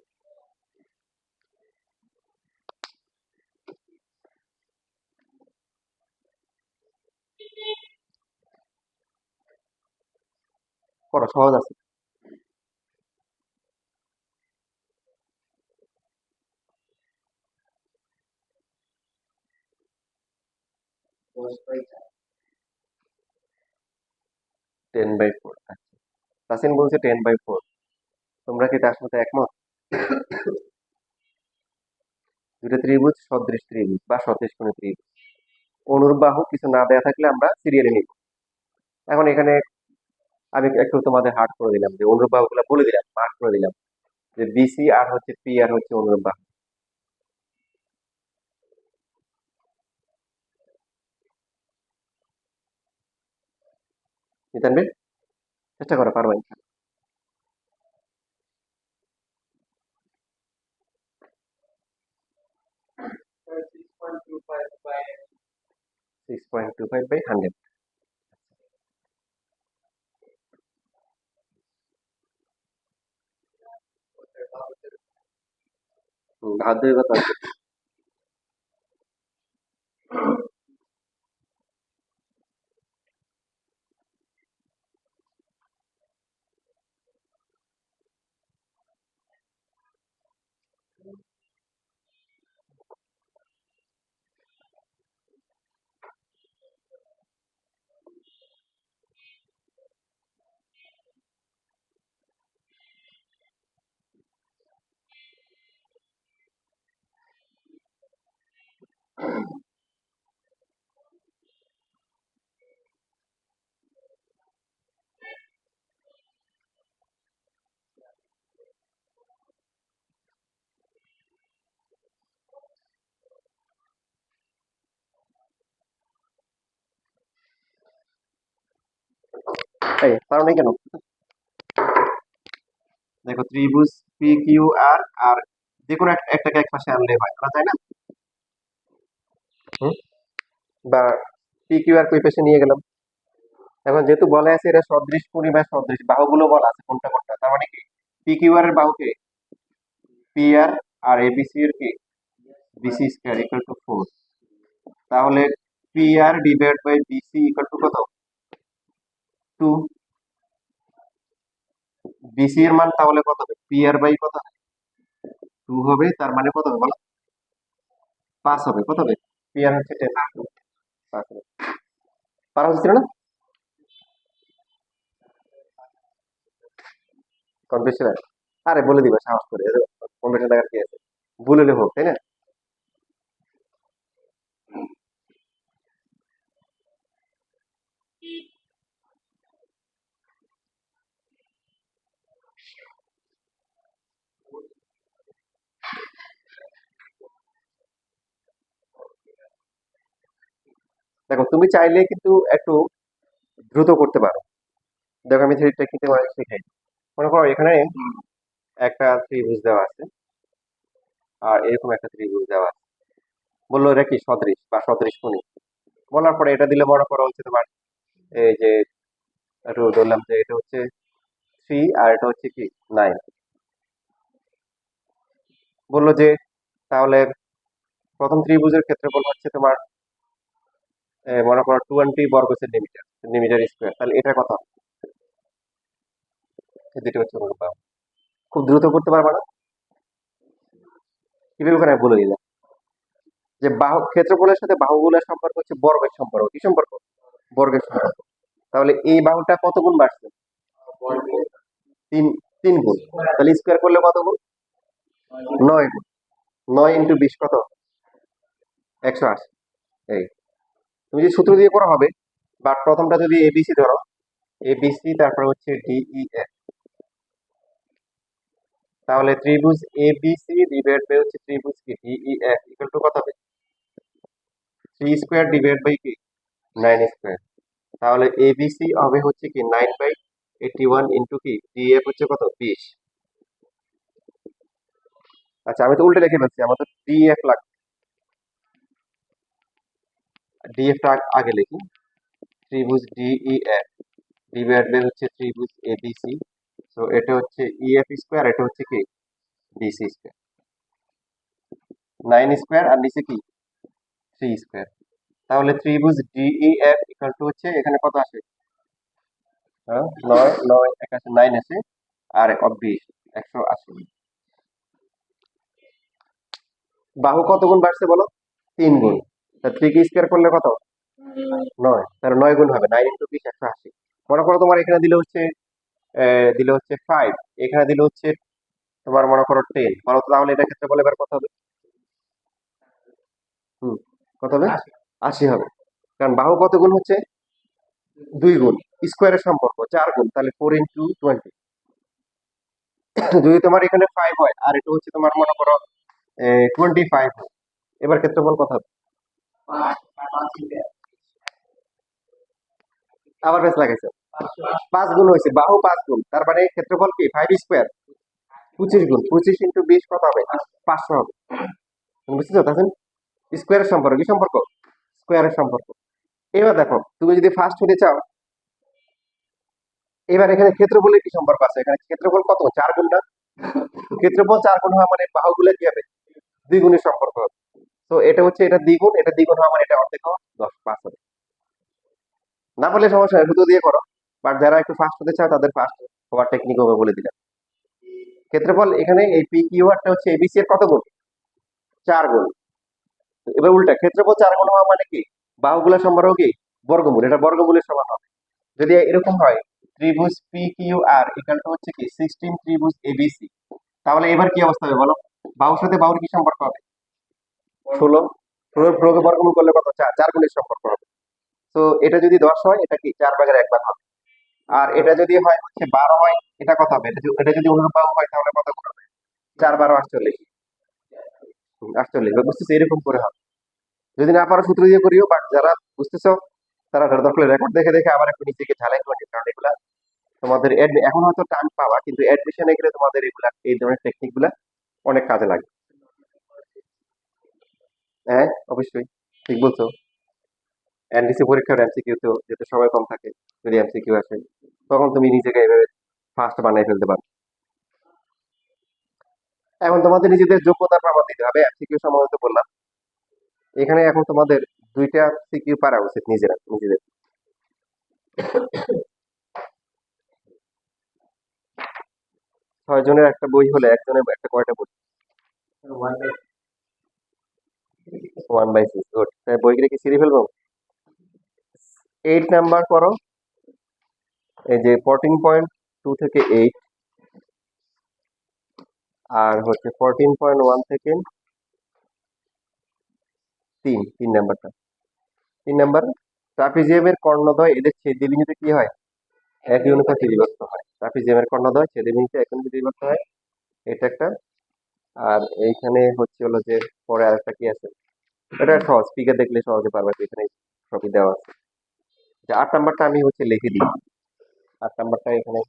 করো, সহজ আছে। টেন বাই ফোর, আচ্ছা। তাসিন বলছে 10/4। তোমরা কি তার সাথে একমত? দুটো ত্রিভুজ সদৃশ ত্রিভুজ বা সদৃশকোণী ত্রিভুজ, অনুরূপ বাহু কিছু না দেয়া থাকলে আমরা সিরিয়ালে নিব। এখন এখানে আমি একটু তোমাদের হার্ড করে দিলাম, যে অনুরূপ বাহুগুলো বলে দিলাম, মার্ক করে দিলাম যে বিসি আর হচ্ছে পি আর হচ্ছে অনুরূপ বাহু। জানবে, চেষ্টা করো, পারবেন। 6.25/100। ভাগ দিয়ে কত আসবে? পারো নাই কেন? দেখো ত্রিভুজ পি কিউ আর আর যে কোনো একটাকে এক পাশে আনলে হয়, করা যায় না? হুম? বা পি কিউ আর কই পাশে নিয়ে গেলাম। এখন যেহেতু বলা আছে এটা সদৃশ কোণী বা সদৃশ বাহুগুলো বলা আছে কোনটা কোনটা, তার মানে কি পি কিউ আর এর বাহুকে পি আর আর এবিসি এর কি বিসি স্কয়ার ইকুয়াল টু 4। তাহলে P R divide by BC equal to কত? 2। বিসি এর মান তাহলে কত হবে? পি আর বাই কত হবে? 2 হবে, তার মানে কত হবে বলো? 5 হবে। কত হবে? পি আর হচ্ছে 10, 5 হবে। পারা হচ্ছিল না? কনফিউশন? আরে বলে দিবা সাহস করে, কনফিউশন দেখার কি আছে, ভুলে হোক, তাই না? দেখো তুমি চাইলে কিন্তু একটু দ্রুত করতে পারো। দেখো আমি থ্রি টেকনিকে শিখাই। মনে করো এখানে একটা ত্রিভুজ দেওয়া আছে আর এরকম একটা ত্রিভুজ দেওয়া আছে, বললো এটা কি সদৃশ বা সদৃশ কোণী। বলার পরে এটা দিলে মনে করো হচ্ছে তোমার এই যে একটু ধরলাম যে এটা হচ্ছে 3 আর এটা হচ্ছে কি 9। বললো যে তাহলে প্রথম ত্রিভুজের ক্ষেত্রফল হচ্ছে তোমার মনে করো 20 বর্গ সেন্টিমিটার, সেন্টিমিটার স্কোয়ার। তাহলে এটা কত? এই দুটো হচ্ছে অনুপাত। খুব দ্রুত করতে পারবা না? কিভাবে করে আমি বলে দিলাম যে বাহু ক্ষেত্রফলের সাথে বাহুগুলোর সম্পর্ক হচ্ছে বর্গের সম্পর্ক। কি সম্পর্ক? বর্গের সম্পর্ক। তাহলে এই বাহুটা কত গুণ বাড়ছে? তিন, 3 গুণ। তাহলে স্কোয়ার করলে কত গুণ? 9 গুণ। 9 × 20 কত? 180। এই তুমি যদি সূত্র দিয়ে করা হবে, বাট প্রথমটা যদি এবিসি ধরো, এবিসি তারপর হচ্ছে ডিই এফ, তাহলে ত্রিভুজ এবিসি ডিভাইড বাই হচ্ছে ত্রিভুজ কি ডিই এফ ইকুয়াল টু কত হবে? 3 স্কোয়ার ডিভাইড বাই কি 9 স্কোয়ার। তাহলে এবিসি হবে হচ্ছে কি 9/81 ইন্টু কি ডিএফ হচ্ছে কত? 20। আচ্ছা আমি তো উল্টে লিখে ফেলছি, আমার তো ডিএফ লাগবে। ডিএফটা আগে লিখি। ত্রিভুজ ডিইএফ ডিভাইড বাই হচ্ছে ত্রিভুজ এবিসি, তো এটা হচ্ছে ইএফ স্কোয়ার, এটা হচ্ছে কি বিসি স্কোয়ার। 9 স্কোয়ার আর নিচে কি 3 স্কোয়ার। তাহলে ত্রিভুজ ডিইএফ ইকুয়াল টু হচ্ছে এখানে কত আসে? হ্যাঁ 9 9 81 9 আছে আর 20 180। বাহু কত গুণ বাড়ছে বলো? 3 গুণ। তা 3 কে স্কোয়ার করলে কত? 9। তাহলে 9 গুণ হবে, 9 × 20 180। মনে করো তোমার এখানে দিলে হচ্ছে 5, এখানে দিলে হচ্ছে তোমার মনে করো 10, বলো তো তাহলে এটা ক্ষেত্রে বলে এবার কত হবে? হুম, কত হবে? 80 হবে। কারণ বাহু কত গুণ হচ্ছে? 2 গুণ। স্কোয়ারের সম্পর্ক 4 গুণ, তাহলে 4 × 20। যদি তোমার এখানে 5 হয় আর এটা হচ্ছে তোমার মনে করো 25 হয়, এবার ক্ষেত্রফল কত হবে? আবার বেশ লাগাইছে, 5 গুণ হয়েছে, বাহু 5 গুণ, তার মানে ক্ষেত্রফল কি 5 স্কোয়ার 25 গুণ। 25 × 20 কত হবে? 500 হবে। তুমি বুঝছো তখন স্কোয়ারের সম্পর্ক কি সম্পর্ক? স্কোয়ারের সম্পর্ক। এবার দেখো তুমি যদি ফার্স্ট হতে চাও, এবার এখানে ক্ষেত্রফলের কি সম্পর্ক আছে? এখানে ক্ষেত্রফল কত? 4 গুণ না? ক্ষেত্রফল 4 গুণ হওয়া মানে বাহুগুলো কি হবে? 2 গুণের সম্পর্ক হবে। তো এটা হচ্ছে এটা দ্বিগুণ, এটা দ্বিগুণ হওয়া মানে এটা অর্ধেক হওয়া 5 হবে। না বললে সমস্যা নেই, শুধু দিয়ে করো। বাট যারা একটু ফাস্ট হতে চায় তাদের ফাস্ট হওয়ার টেকনিক হবে বলে দিলাম। ক্ষেত্রফল এখানে এই পি কিউ আরটা হচ্ছে এবিসি এর কত গুণ? 4 গুণ। এবার উল্টা, ক্ষেত্রফল 4 গুণ হওয়া মানে কি বাহুগুলোর সম্পর্ক কি বর্গমূল, এটা বর্গমূলের সমান হবে। যদি এরকম হয় ত্রিভুজ P Q R equal to হচ্ছে কি 16 ত্রিভুজ এবিসি, তাহলে এবার কি অবস্থা হবে বলো? বাহুর সাথে বাহুর কি সম্পর্ক হবে? 16। 16 বর্গমূল করলে কত? 4, 4 গুণের সম্পর্ক হবে। তো এটা যদি 10 হয় এটা কি 4/1 হবে। আর এটা যদি হয় হচ্ছে 12 হয়, এটা কত হবে? এটা যদি অনুরূপ বাহু হয় তাহলে কত গুণ হবে? 4 × 12 = 48। 48 বুঝতেছি, এরকম করে হবে। যদি না পারো সূত্র দিয়ে করিও, বাট যারা বুঝতেছো তারা দরকার রেকর্ড দেখে দেখে আবার একটু নিচে গিয়ে ঝালাই করে নিও, কারণ এগুলা তোমাদের এখন হয়তো টাইম পাবা, কিন্তু অ্যাডমিশনে গেলে তোমাদের এগুলা এই ধরনের টেকনিক গুলা অনেক কাজে লাগে। হ্যাঁ, অবশ্যই ঠিক বলছো। এনডিসি পরীক্ষার এমসিকিউ তো যেহেতু সময় কম থাকে, যদি এমসিকিউ আসে তখন তুমি নিজেকে এভাবে ফার্স্ট বানাই ফেলতে পারো। এখন তোমাদের নিজেদের যোগ্যতার প্রমাণ দিতে হবে, এমসিকিউ সম্বন্ধে তো বললাম। এখানে এখন তোমাদের দুইটা সিকিউ পারা উচিত নিজেরা নিজেদের। 6 জনের একটা বই হলে একজনের একটা কয়টা বই? 1/6, গুড। বইগুলো কি ছিঁড়ে ফেলবো? 8 নাম্বার করো, এই যে 14.2 থেকে 8, আর হচ্ছে 14.1 থেকে 3 নাম্বারটা। 3 নাম্বার, ট্রাপিজিয়ামের কর্ণদ্বয় এদের ছেদ বিন্দুতে কি হয়? একই অনুপাতে বিভক্ত হয়। ট্রাপিজিয়ামের কর্ণদ্বয় ছেদ বিন্দুতে একই অনুপাতে বিভক্ত হয়, এটা একটা। আর এইখানে হচ্ছে হলো যে পরে আরেকটা কি আছে, এটা সহজ, ফিগার দেখলে সহজে পারবে, তো এখানে সবই দেওয়া আছে। যে 8 নাম্বারটা আমি হচ্ছে লিখে দিই, 8 নাম্বারটা এখানে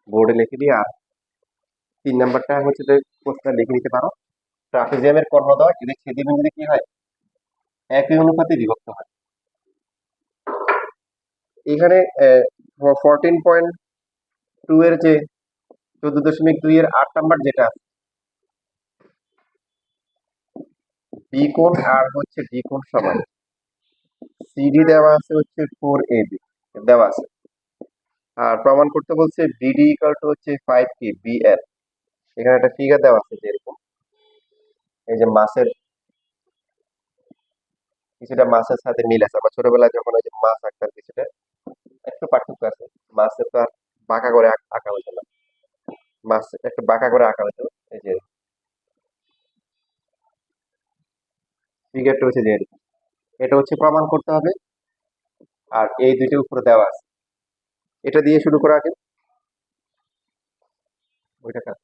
বোর্ডে লিখে দিই। আর 3 নাম্বারটা হচ্ছে যে প্রশ্ন লিখে নিতে পারো, ট্রাপিজিয়ামের কর্ণদ্বয় এদের ছেদ বিন্দুতে কি হয়? একই অনুপাতে বিভক্ত হয়। এখানে 14.2 এর যে 14.2 এর 8 নাম্বার যেটা আছে, বি কোণ আর হচ্ছে ডি কোণ সমান, সিডি দেওয়া আছে হচ্ছে 4 AB দেওয়া আছে। আর প্রমাণ করতে বলছে বিডি ইকাল টু হচ্ছে 5 কি বিএল। এখানে একটা ফিগার দেওয়া আছে যে এরকম, এই যে মাছের কিছুটা মাছের সাথে মিল আছে। আবার ছোটবেলায় যখন ওই যে মাছ আঁকতাম কিছুটা একটু পার্থক্য আছে। মাছের তো আর বাঁকা করে আঁকা হতো না, মাছ একটু বাঁকা করে আঁকা হতো। এই যে ফিগারটা হচ্ছে যে এরকম। এটা হচ্ছে প্রমাণ করতে হবে, আর এই দুইটা উপরে দেওয়া আছে। এটা দিয়ে শুরু করা আগে, ওইটা কাজ।